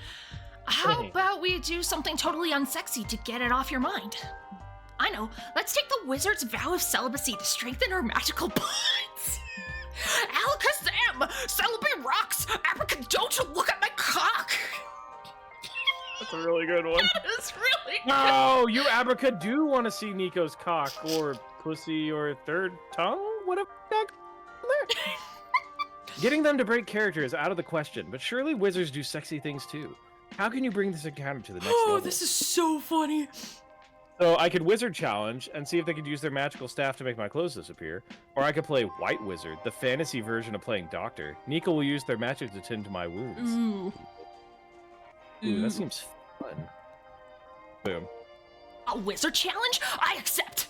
How about we do something totally unsexy to get it off your mind? I know, let's take the wizard's vow of celibacy to strengthen our magical bonds. Alakazam! Celebrate rocks! Abracadabra, don't look at my cock! That's a really good one. It's really good. No, you Abraca do want to see Nico's cock or pussy or third tongue? Whatever. Getting them to break character is out of the question, but surely wizards do sexy things too. How can you bring this encounter to the next level? Oh, this is so funny. So I could wizard challenge and see if they could use their magical staff to make my clothes disappear. Or I could play white wizard, the fantasy version of playing doctor. Nico will use their magic to tend to my wounds. Ooh, that seems fun. Boom. A wizard challenge? I accept!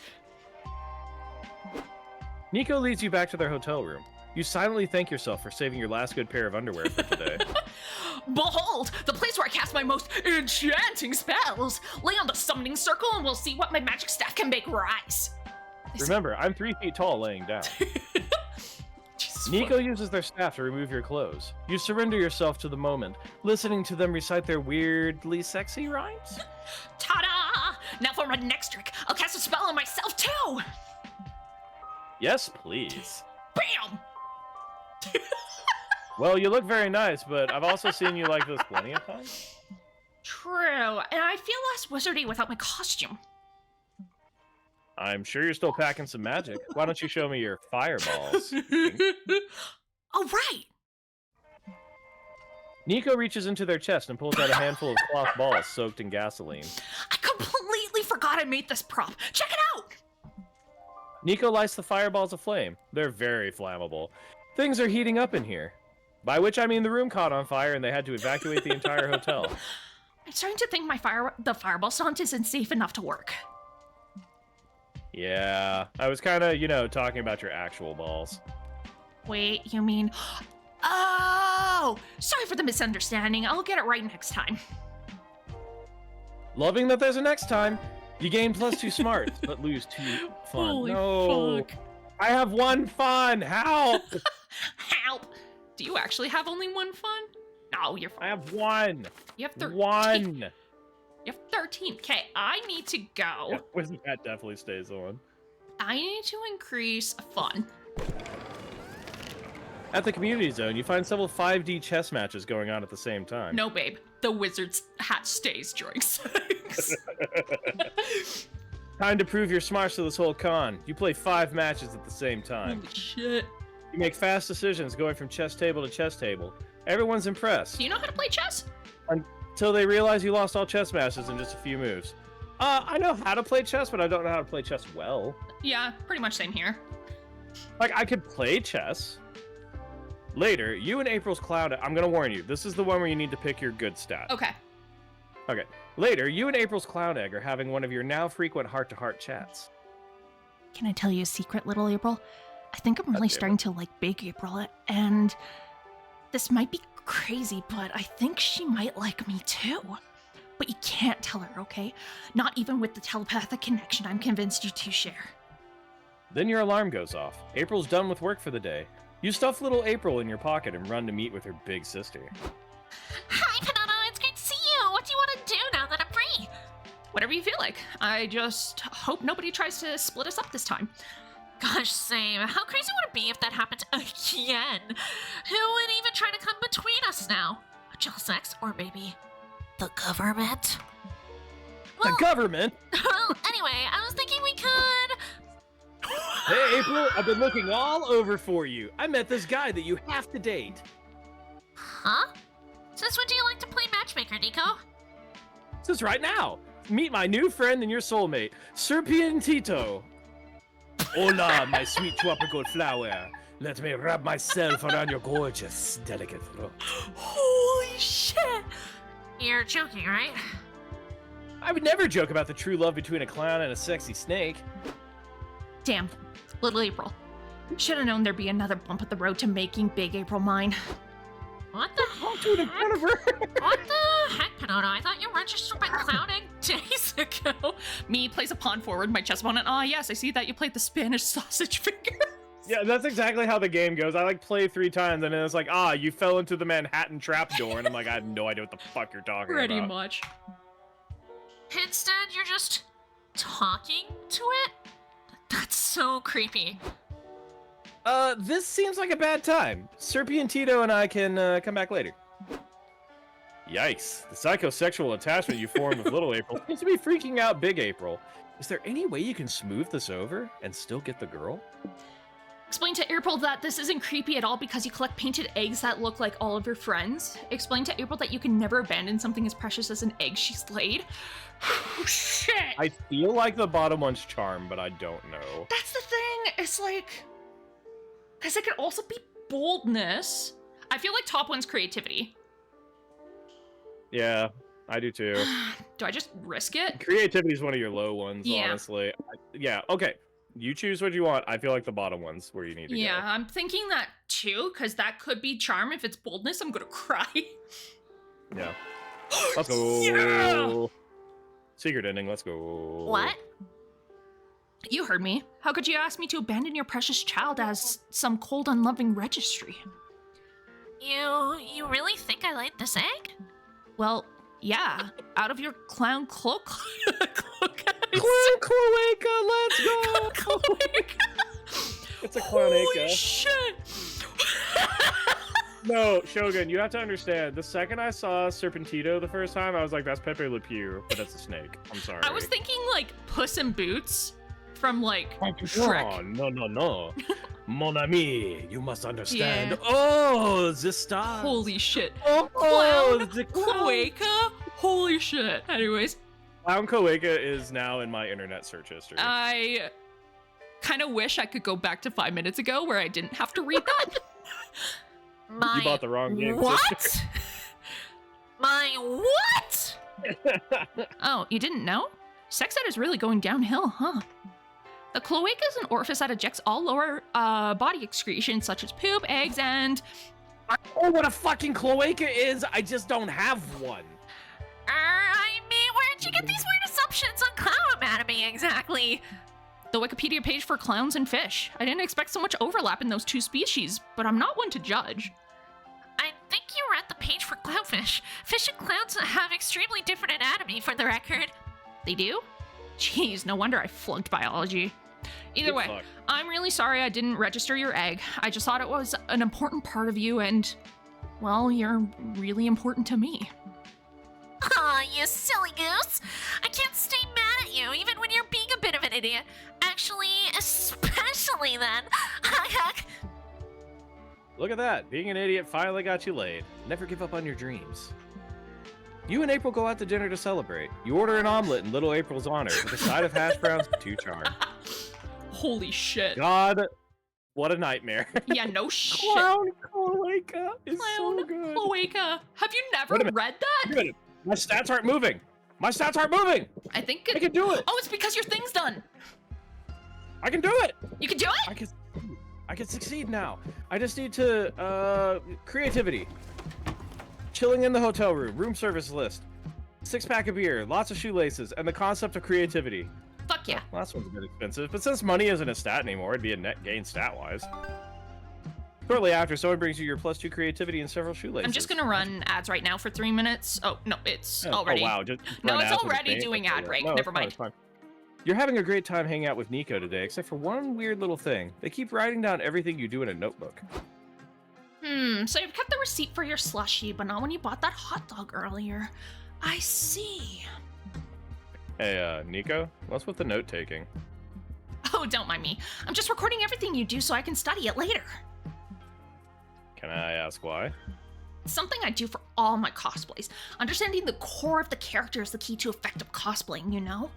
Nico leads you back to their hotel room. You silently thank yourself for saving your last good pair of underwear for today. Behold, the place where I cast my most enchanting spells! Lay on the summoning circle and we'll see what my magic staff can make rise. Remember, I'm 3 feet tall laying down. Nico uses their staff to remove your clothes. You surrender yourself to the moment, listening to them recite their weirdly sexy rhymes. Ta-da! Now for my next trick, I'll cast a spell on myself too! Yes, please. Bam! Well, you look very nice, but I've also seen you like this plenty of times. True, and I feel less wizardy without my costume. I'm sure you're still packing some magic. Why don't you show me your fireballs? Oh, right! Nico reaches into their chest and pulls out a handful of cloth balls soaked in gasoline. I completely forgot I made this prop. Check it out! Nico lights the fireballs aflame. They're very flammable. Things are heating up in here. By which I mean the room caught on fire and they had to evacuate the entire hotel. I'm starting to think the fireball stunt isn't safe enough to work. Yeah, I was kind of, talking about your actual balls. Wait, you mean... Oh! Sorry for the misunderstanding. I'll get it right next time. Loving that there's a next time. You gain +2 smarts, but lose 2 fun. Holy no. fuck. I have 1 fun. Help! Help! Do you actually have only 1 fun? No, you're fine. I have 1. You have 13. 1. You have 13. Okay, I need to go. Yeah, Wizard Hat definitely stays on. I need to increase fun. At the community zone, you find several 5D chess matches going on at the same time. No, babe. The wizard's hat stays during sex. Time to prove your smarts to this whole con. You play 5 matches at the same time. Holy shit. You make fast decisions going from chess table to chess table. Everyone's impressed. Do you know how to play chess? till they realize you lost all chess masters in just a few moves. I know how to play chess, but I don't know how to play chess well. Yeah, pretty much same here. Like, I could play chess. Later, you and April's clown... I'm gonna warn you, this is the one where you need to pick your good stat. Okay. Okay. Later, you and April's clown egg are having one of your now frequent heart-to-heart chats. Can I tell you a secret, little April? I think I'm really Okay. starting to like Big April, and this might be crazy, but I think she might like me too. But you can't tell her, okay? Not even with the telepathic connection I'm convinced you two share. Then your alarm goes off. April's done with work for the day. You stuff little April in your pocket and run to meet with her big sister. Hi, Panano. It's great to see you. What do you want to do now that I'm free? Whatever you feel like. I just hope nobody tries to split us up this time. Gosh, same. How crazy would it be if that happened again? Who would even try to come between us now? A jealous ex, or maybe the government? The Well, government? well, anyway, I was thinking we could... Hey, April, I've been looking all over for you. I met this guy that you have to date. Huh? Since when do you like to play matchmaker, Nico? This is right now. Meet my new friend and your soulmate, Serpientito. Hola, my sweet tropical flower. Let me wrap myself around your gorgeous, delicate throat. Holy shit! You're joking, right? I would never joke about the true love between a clown and a sexy snake. Damn, little April. Should have known there'd be another bump at the road to making Big April mine. What the I'll do it in front of her. What the heck, Pinono? I thought you registered my clown egg days ago. Me plays a pawn forward, my chess opponent. Ah, yes, I see that you played the Spanish sausage finger. Yeah, that's exactly how the game goes. I like play 3 times and then it's like, you fell into the Manhattan trapdoor, and I'm like, I have no idea what the fuck you're talking Pretty about. much. Instead, you're just talking to it? That's so creepy. This seems like a bad time. Serpientito and I can come back later. Yikes. The psychosexual attachment you formed with little April seems to be freaking out Big April. Is there any way you can smooth this over and still get the girl? Explain to April that this isn't creepy at all because you collect painted eggs that look like all of your friends. Explain to April that you can never abandon something as precious as an egg she's laid. Oh, shit! I feel like the bottom one's charm, but I don't know. That's the thing. It's like... Because it could also be boldness. I feel like top one's creativity. Yeah, I do too. Do I just risk it? Creativity is one of your low ones, Yeah. honestly. Yeah, okay. You choose what you want. I feel like the bottom one's where you need to Yeah, go. I'm thinking that too, because that could be charm. If it's boldness, I'm gonna cry. Yeah. Let's go. Yeah! Secret ending, let's go. What? You heard me. How could you ask me to abandon your precious child as some cold, unloving registry? You really think I laid this egg? Well, yeah. Out of your clown cloak. Clown cloaca, let's go! It's a Holy clownaca. shit! No, Shogun, you have to understand. The second I saw Serpentito the first time, I was like, that's Pepe Le Pew, but it's a snake. I'm sorry. I was thinking like Puss in Boots from like Oh, Shrek. no. Mon ami, you must understand. Yeah. Oh, the star. Holy shit. Oh, Clown the Cloaca? Holy shit. Anyways, Clown Cloaca is now in my internet search history. I kind of wish I could go back to 5 minutes ago where I didn't have to read that. My You bought the wrong game, What? sister. My what? Oh, you didn't know? Sex ed is really going downhill, huh? The cloaca is an orifice that ejects all lower body excretions such as poop, eggs, and... I know what a fucking cloaca is. I just don't have one. I mean, where'd you get these weird assumptions on clown anatomy exactly? The Wikipedia page for clowns and fish. I didn't expect so much overlap in those two species, but I'm not one to judge. I think you read the page for clownfish. Fish and clowns have extremely different anatomy, for the record. They do? Jeez, no wonder I flunked biology. Either Good way, fuck. I'm really sorry I didn't register your egg. I just thought it was an important part of you and, well, you're really important to me. Aw, you silly goose. I can't stay mad at you, even when you're being a bit of an idiot. Actually, especially then. Look at that. Being an idiot finally got you laid. Never give up on your dreams. You and April go out to dinner to celebrate. You order an omelet in little April's honor with a side of hash browns and 2 charms. Holy shit. God, what a nightmare. Yeah, no shit. Clown Cloaca is Clown so good. Cloaca. Have you never Wait a minute. read that? Wait a minute. My stats aren't moving. My stats aren't moving. I think I can do it. Oh, it's because your thing's done. I can do it. You can do it? I can succeed now. I just need to, creativity. Chilling in the hotel room, room service list. 6-pack of beer, lots of shoelaces, and the concept of creativity. Fuck yeah. Well, last one's a bit expensive, but since money isn't a stat anymore, it'd be a net gain stat-wise. Shortly after, someone brings you your +2 creativity and several shoelaces. I'm just gonna run ads right now for 3 minutes. Oh, no, it's already. Oh, wow. Just No, run it's ads with already me. doing ad break. No, Never it's fine, mind. it's fine. You're having a great time hanging out with Nico today, except for one weird little thing. They keep writing down everything you do in a notebook. So you've kept the receipt for your slushie, but not when you bought that hot dog earlier. I see. Hey, Nico, what's with the note-taking? Oh, don't mind me. I'm just recording everything you do so I can study it later. Can I ask why? It's something I do for all my cosplays. Understanding the core of the character is the key to effective cosplaying, you know?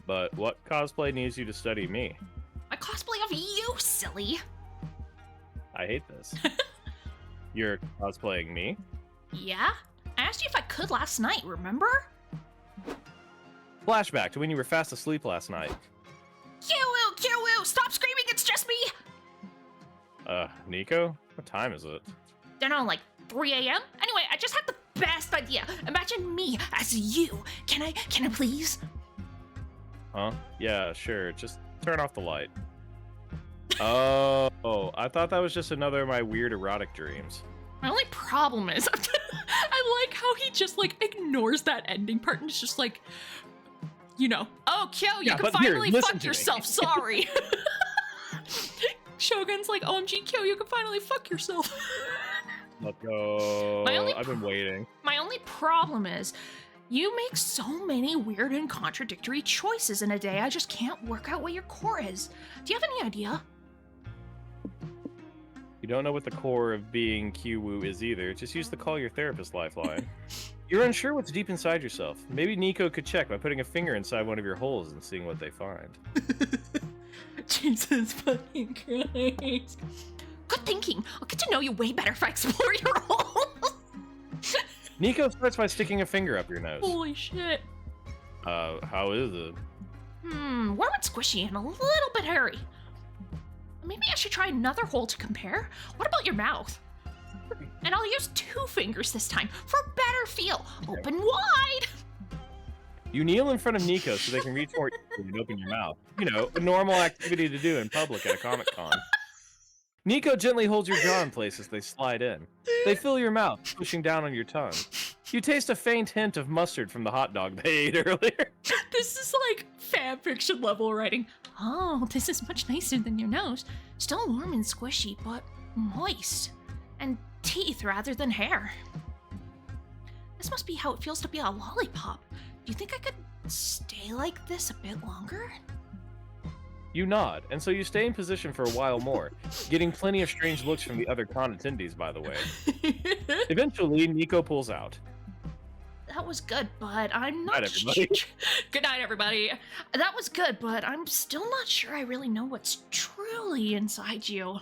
But what cosplay needs you to study me? My cosplay of you, silly. I hate this. You're cosplaying me? Yeah? I asked you if I could last night, remember? Flashback to when you were fast asleep last night. Q-woo, Q-woo, stop screaming, it's just me! Nico? What time is it? Don't know, like 3 a.m.? Anyway, I just had the best idea. Imagine me as you. Can I please? Huh? Yeah, sure. Just turn off the light. Oh, I thought that was just another of my weird erotic dreams. My only problem is, I like how he just, like, ignores that ending part and is just like, you know, oh, Kyo, you Yeah, can but here, finally listen fuck to me. yourself, sorry. Shogun's like, OMG, Kyo, you can finally fuck yourself. Let's go. My only I've been waiting. My only problem is, you make so many weird and contradictory choices in a day, I just can't work out what your core is. Do you have any idea? You don't know what the core of being Q-woo is either. Just use the call your therapist lifeline. You're unsure what's deep inside yourself. Maybe Nico could check by putting a finger inside one of your holes and seeing what they find. Jesus fucking Christ. Good thinking. I'll get to know you way better if I explore your holes. Nico starts by sticking a finger up your nose. Holy shit. How is it? Warm and squishy and a little bit hairy. Maybe I should try another hole to compare. What about your mouth? And I'll use 2 fingers this time for a better feel. Open wide. You kneel in front of Nico so they can reach more easily and open your mouth. You know, a normal activity to do in public at a Comic-Con. Nico gently holds your jaw in place as they slide in. They fill your mouth, pushing down on your tongue. You taste a faint hint of mustard from the hot dog they ate earlier. This is like fan fiction level writing. Oh, this is much nicer than your nose. Still warm and squishy, but moist. And teeth rather than hair. This must be how it feels to be a lollipop. Do you think I could stay like this a bit longer? You nod, and so you stay in position for a while more, getting plenty of strange looks from the other con attendees, by the way. Eventually, Nico pulls out. That was good, but I'm not Good night, everybody. Good night, everybody. That was good, but I'm still not sure I really know what's truly inside you.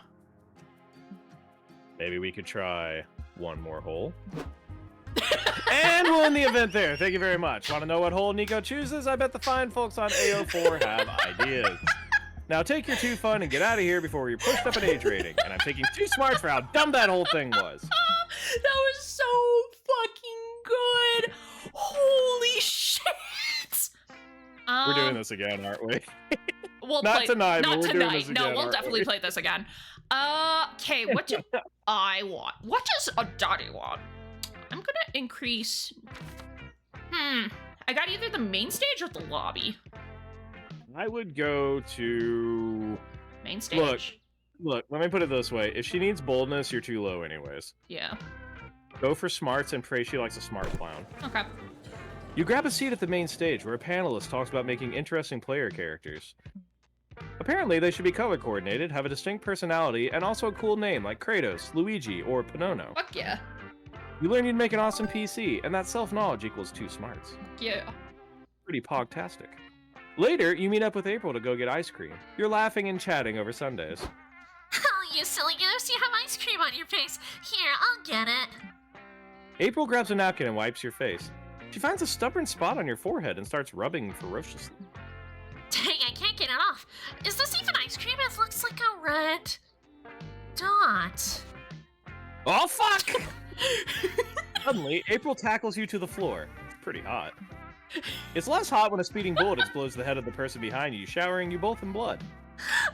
Maybe we could try one more hole. And we'll end the event there. Thank you very much. Want to know what hole Nico chooses? I bet the fine folks on AO4 have ideas. Now take your 2 fun and get out of here before we're pushed up an age rating. And I'm taking 2 smarts for how dumb that whole thing was. That was so fucking good. Holy shit. We're doing this again, aren't we? We'll Not play, tonight, Not but we're tonight. doing this No, again, we'll aren't definitely we? play this again. Okay, what do I want? What does a daddy want? I'm gonna increase... I got either the main stage or the lobby. I would go to... Main stage? Look, let me put it this way. If she needs boldness, you're too low anyways. Yeah. Go for smarts and pray she likes a smart clown. Okay. You grab a seat at the main stage where a panelist talks about making interesting player characters. Apparently, they should be color coordinated, have a distinct personality, and also a cool name like Kratos, Luigi, or Pinono. Fuck yeah. You learn you'd make an awesome PC, and that self-knowledge equals 2 smarts. Yeah. Pretty pogtastic. Later, you meet up with April to go get ice cream. You're laughing and chatting over Sundays. Oh, you silly goose, you have ice cream on your face. Here, I'll get it. April grabs a napkin and wipes your face. She finds a stubborn spot on your forehead and starts rubbing ferociously. Dang, I can't get it off. Is this even ice cream? It looks like a red dot. Oh, fuck! Suddenly, April tackles you to the floor. It's pretty hot. It's less hot when a speeding bullet explodes the head of the person behind you, showering you both in blood.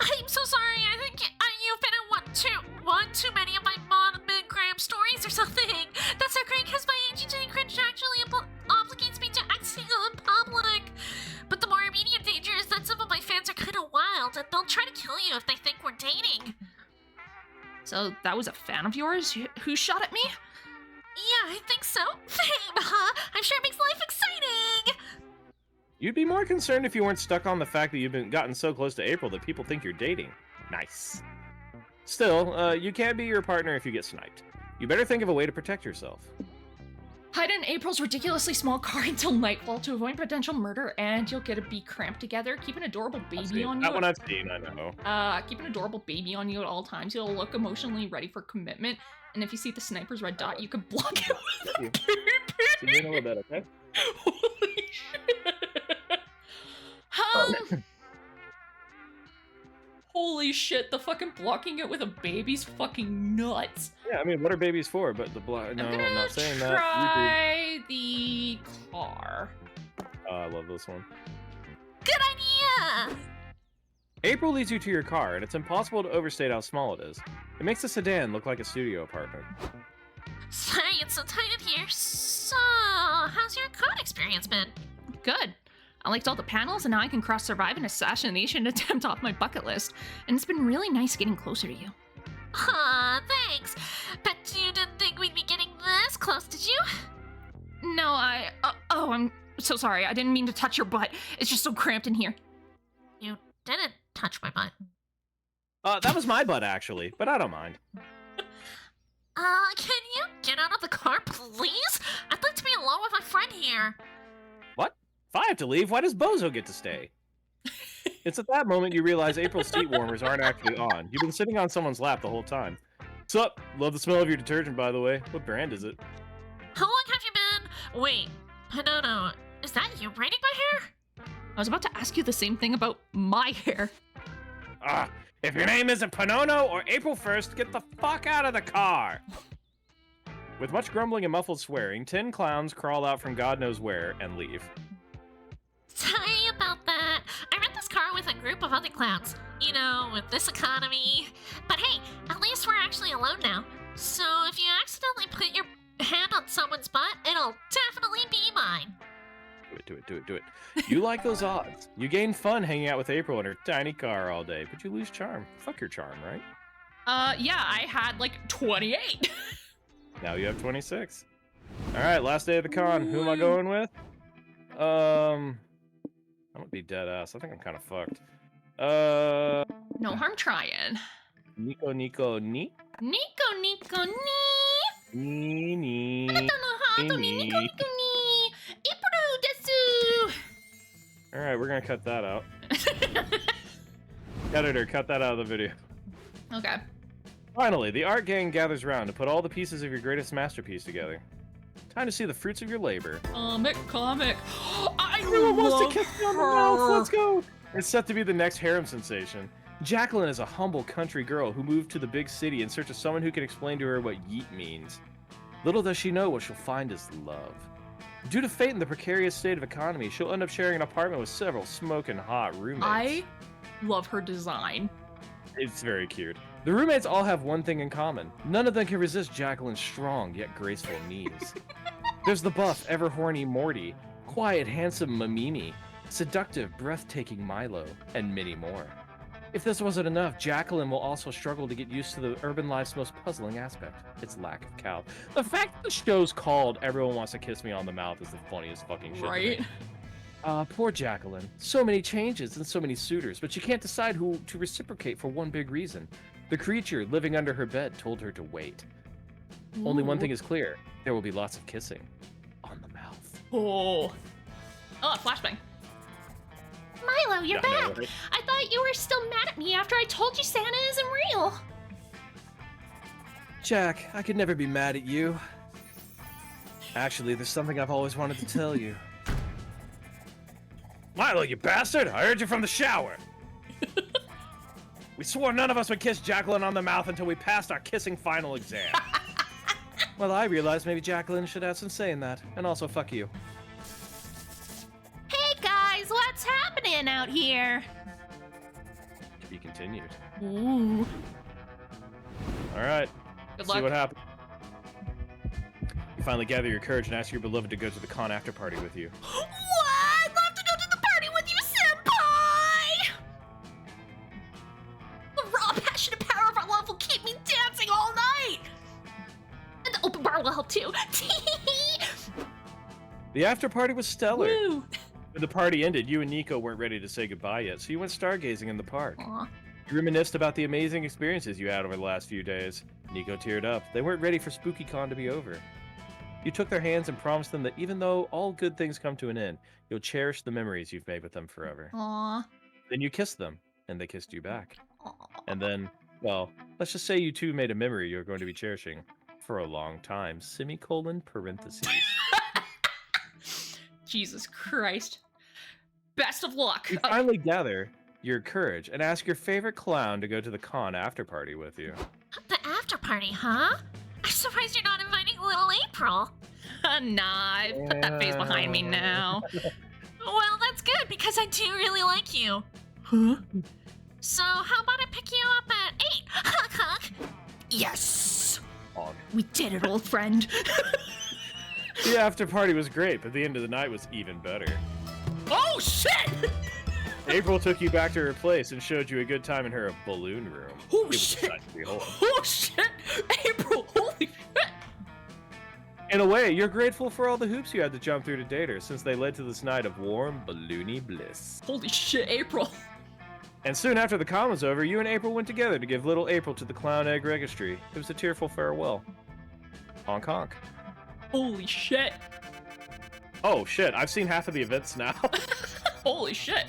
I'm so sorry. I think you've been in one too many of my Mom and Graham stories or something. That's so great because my agency contractually obligates me to act in public. But the more immediate danger is that some of my fans are kind of wild and they'll try to kill you if they think we're dating. So that was a fan of yours who shot at me? Yeah, I think so. Fame, huh? I'm sure it makes life exciting. You'd be more concerned if you weren't stuck on the fact that you've gotten so close to April that people think you're dating. Nice. Still, you can't be your partner if you get sniped. You better think of a way to protect yourself. Hide in April's ridiculously small car until nightfall to avoid potential murder, and you'll get to be cramped together. Keep an adorable baby on you. That one I've seen, I know. Keep an adorable baby on you at all times. You'll look emotionally ready for commitment. And if you see the sniper's red dot, you can block it with a baby. You doing a little bit, okay? Holy shit. Holy shit, the fucking blocking it with a baby's fucking nuts. Yeah, I mean, what are babies for? But the block. No, I'm not saying that. Try the car. Oh, I love this one. Good idea. April leads you to your car, and it's impossible to overstate how small it is. It makes the sedan look like a studio apartment. Sorry, it's so tight in here. So, how's your code experience been? Good. I liked all the panels, and now I can survive an assassination attempt off my bucket list. And it's been really nice getting closer to you. Aw, thanks. Bet you didn't think we'd be getting this close, did you? No, I'm so sorry. I didn't mean to touch your butt. It's just so cramped in here. You didn't touch my butt. That was my butt, actually, but I don't mind. Can you get out of the car, please? I'd like to be alone with my friend here. What? If I have to leave, why does Bozo get to stay? It's at that moment you realize April's seat warmers aren't actually on. You've been sitting on someone's lap the whole time. Sup? Love the smell of your detergent, by the way. What brand is it? How long have you been? Wait, no. Is that you braiding my hair? I was about to ask you the same thing about my hair. If your name isn't Panono or April 1st, get the fuck out of the car! With much grumbling and muffled swearing, 10 clowns crawl out from God knows where and leave. Sorry about that. I rent this car with a group of other clowns. You know, with this economy. But hey, at least we're actually alone now. So if you accidentally put your hand on someone's butt, it'll definitely be mine. Do it. You like those odds. You gain fun hanging out with April in her tiny car all day, but you lose charm. Fuck your charm, right? Yeah, I had like 28. Now you have 26. Alright, last day of the con. Who am I going with? I'm gonna be dead ass. I think I'm kind of fucked. No harm trying. Nico, Nico. Nee. I don't know how to Nico. Ipuru desu. Alright, we're gonna cut that out. Editor, cut that out of the video. Okay. Finally, the art gang gathers round to put all the pieces of your greatest masterpiece together. Time to see the fruits of your labor. Comic. I Everyone love wants to kiss me on the her. mouth. Let's go. It's set to be the next harem sensation. Jacqueline is a humble country girl who moved to the big city in search of someone who can explain to her what yeet means. Little does she know what she'll find is love. Due to fate and the precarious state of economy, she'll end up sharing an apartment with several smoking hot roommates. I love her design. It's very cute. The roommates all have one thing in common. None of them can resist Jacqueline's strong yet graceful knees. There's the buff, ever horny Morty, quiet, handsome Mamimi, seductive, breathtaking Milo, and many more. If this wasn't enough, Jacqueline will also struggle to get used to the urban life's most puzzling aspect, its lack of cow. The fact that the show's called Everyone Wants to Kiss Me on the Mouth is the funniest fucking shit. Right? Poor Jacqueline. So many changes and so many suitors, but she can't decide who to reciprocate for one big reason. The creature living under her bed told her to wait. Only one Ooh. thing is clear. There will be lots of kissing. On the mouth. Oh. Oh, a flashbang. Milo, you're Yeah, I back. know, right? I thought you were still mad at me after I told you Santa isn't real. Jack, I could never be mad at you. Actually, there's something I've always wanted to tell you. Milo, you bastard! I heard you from the shower! We swore none of us would kiss Jacqueline on the mouth until we passed our kissing final exam. Well, I realized maybe Jacqueline should have some say in that. And also, fuck you. Hey guys, what's happening out here? To be continued. Ooh. Alright, Good see luck. what happens. You finally gather your courage and ask your beloved to go to the con after party with you. What? I'd love to go to the party with you, senpai! The raw passionate power of our love will keep me dancing all night! And the open bar will help too. The after party was stellar. Woo. When the party ended, you and Nico weren't ready to say goodbye yet, so you went stargazing in the park. Aw. You reminisced about the amazing experiences you had over the last few days. Nico teared up. They weren't ready for SpookyCon to be over. You took their hands and promised them that even though all good things come to an end, you'll cherish the memories you've made with them forever. Aw. Then you kissed them, and they kissed you back. Aw. And then, well, let's just say you two made a memory you're going to be cherishing for a long time. Semicolon parentheses. Jesus Christ. Best of luck. You finally gather your courage and ask your favorite clown to go to the con after party with you. The after party, huh? I'm surprised you're not inviting little April. Nah, put that face behind me now. Well, that's good because I do really like you. Huh? So how about I pick you up at 8? Honk honk. Yes! On. We did it, old friend. The after party was great, but the end of the night was even better. Oh, shit! April took you back to her place and showed you a good time in her balloon room. Oh, It was a shit! sight to behold. Oh, shit! April, holy shit! In a way, you're grateful for all the hoops you had to jump through to date her, since they led to this night of warm, balloony bliss. Holy shit, April. And soon after the con was over, you and April went together to give little April to the Clown Egg Registry. It was a tearful farewell. Honk honk. Holy shit. Oh shit, I've seen half of the events now. Holy shit.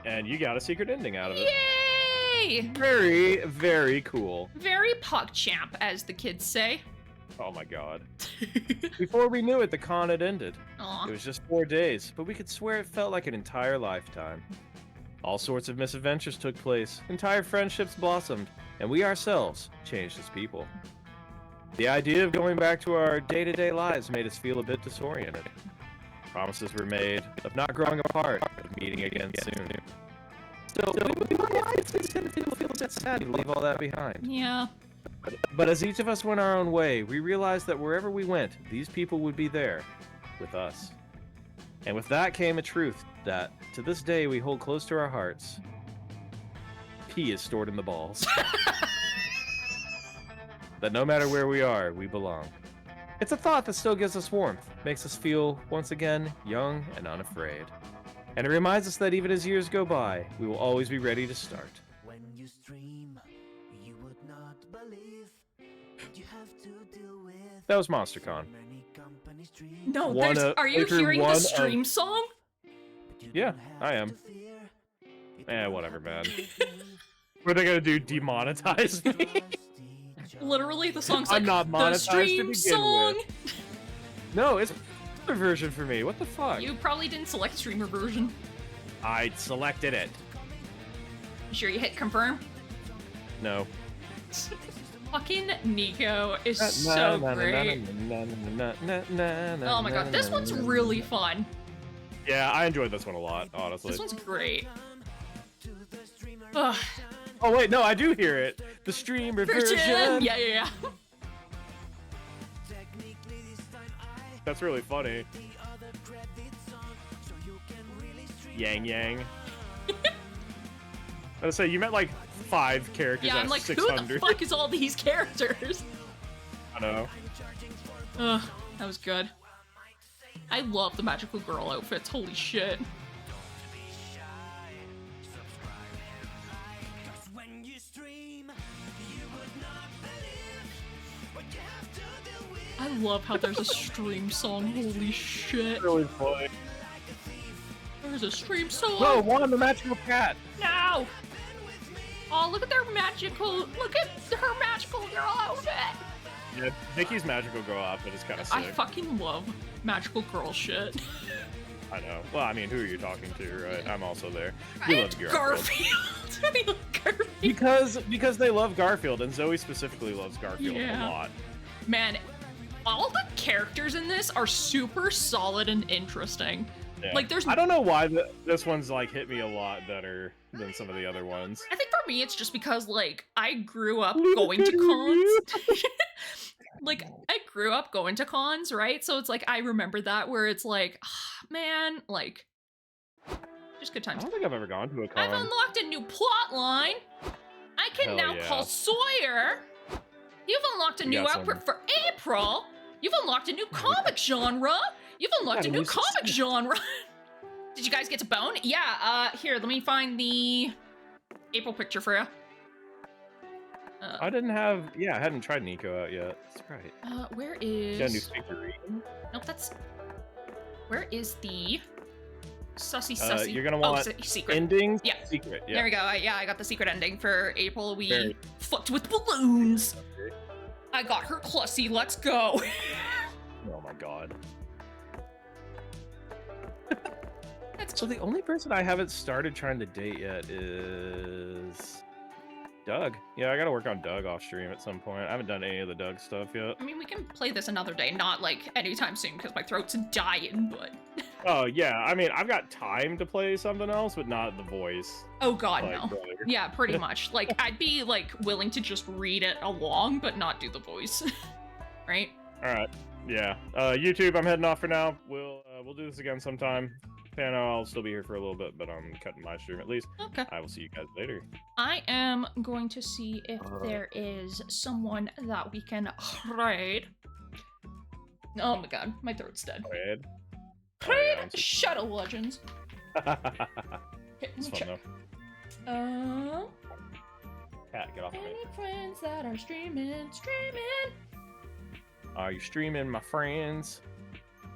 And you got a secret ending out of it. Yay! Very, very cool. Very PogChamp, as the kids say. Oh my god. Before we knew it, the con had ended. Aw. It was just 4 days, but we could swear it felt like an entire lifetime. All sorts of misadventures took place, entire friendships blossomed, and we ourselves changed as people. The idea of going back to our day-to-day lives made us feel a bit disoriented. Promises were made of not growing apart, of meeting again soon. Still, we might tend to feel a bit sad to leave all that behind. Yeah. But as each of us went our own way, we realized that wherever we went, these people would be there, with us. And with that came a truth that, to this day, we hold close to our hearts. Pee is stored in the balls. That no matter where we are, we belong. It's a thought that still gives us warmth, makes us feel, once again, young and unafraid. And it reminds us that even as years go by, we will always be ready to start. When you stream, you would not believe what you have to deal with. That was MonsterCon. Many companies stream, No, One there's. of- Are you through hearing one the of- stream song? but you Yeah, don't have I am. to fear. It Eh, won't whatever, man. happen with me. What are they gonna do, demonetize me? Trust each other. Literally, the song's I'm like not the monetized to stream begin song. with. No, it's a version for me. What the fuck? You probably didn't select streamer version. I selected it. You sure you hit confirm? No. Fucking Nico is so great. Oh my god, this one's really fun. Yeah, I enjoyed this one a lot, honestly. This one's great. Ugh. Oh wait, no, I do hear it. The streamer version. Yeah, yeah, yeah. That's really funny. Yang Yang. I was say you met like 5 characters Yeah, out I'm of like, who 600. the fuck is all these characters? I know. Ugh, that was good. I love the magical girl outfits. Holy shit. When you stream, you would not believe I love how there's a stream song. Holy shit. Really funny. There's a stream song. Whoa, Juan the magical cat. No! Oh, look at their magical. Look at her magical girl outfit. Yeah, Vicky's magical girl outfit is kind of sick. I fucking love magical girl shit. I know. Well, I mean, who are you talking to, right? I'm also there. Who loves Garfield? Garfield. I love Garfield. Because they love Garfield, and Zoe specifically loves Garfield a Yeah. lot. Man, all the characters in this are super solid and interesting. Yeah. Like, there's. I don't know why this one's like hit me a lot better than some of the other ones. I think for me, it's just because like I grew up Look going at to you. cons. Like I grew up going to cons, right? So it's like I remember that where it's like, man, like just good I times. don't think I've ever gone to a I've con. unlocked a new plot line. I can Hell now yeah. call Sawyer. You've unlocked a You new got outfit some- for April. You've unlocked a new comic genre. You've unlocked a Yeah, new this is comic sick. genre. Did you guys get to bone? Yeah, here, let me find the April picture for you. I hadn't tried Nico out yet. That's right. Where Got a new is... figurine. Nope, that's... Where is the... Sussy. You're gonna want secret. endings. Yeah. Secret. Yeah. There we go. I got the secret ending for April. We Very- fucked with balloons. Okay. I got her Clussy. Let's go. Oh my god. That's So the only person I haven't started trying to date yet is Doug. Yeah, I gotta work on Doug off stream at some point. I haven't done any of the Doug stuff yet. I mean, we can play this another day, not like anytime soon because my throat's dying, but... Oh yeah, I mean I've got time to play something else, but not the voice. Oh god, like, no. brother. Yeah, pretty much. Like, I'd be, like, willing to just read it along, but not do the voice. Right? Alright. Yeah. YouTube, I'm heading off for now. We'll do this again sometime. Pano, I'll still be here for a little bit, but I'm cutting my stream at least. Okay. I will see you guys later. I am going to see if there is someone that we can raid. Oh my god, my throat's dead. Red. Raid Oh, yeah, Shadow Legends. Okay, it's fun check. though. Cat, get off of me. Any friends that are streaming? Are you streaming, my friends?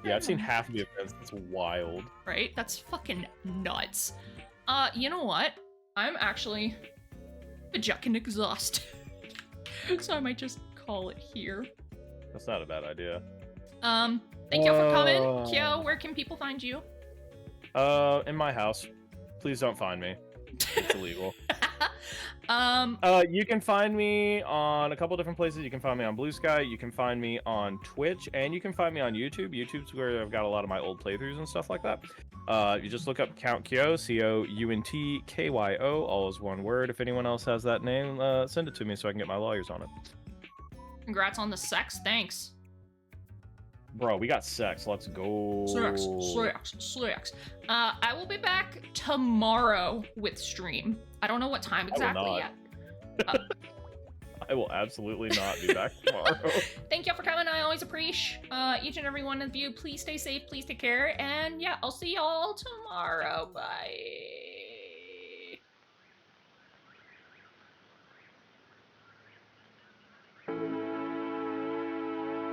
Yeah, I've seen half of the events. That's wild. Right? That's fucking nuts. You know what? I'm actually fucking exhausted. So I might just call it here. That's not a bad idea. Thank you for coming. Kyo, where can people find you? In my house. Please don't find me. It's illegal. You can find me on a couple different places. You can find me on Blue Sky, you can find me on Twitch, and you can find me on YouTube. YouTube's where I've got a lot of my old playthroughs and stuff like that. You just look up Count Kyo, COUNTKYO, all is one word. If anyone else has that name, send it to me so I can get my lawyers on it. Congrats on the sex. Thanks. Bro, we got sex. Let's go. Sex. I will be back tomorrow with stream. I don't know what time exactly not. yet. I will absolutely not be back tomorrow. Thank y'all for coming. I always appreciate each and every one of you. Please stay safe. Please take care. And yeah, I'll see y'all tomorrow. Bye.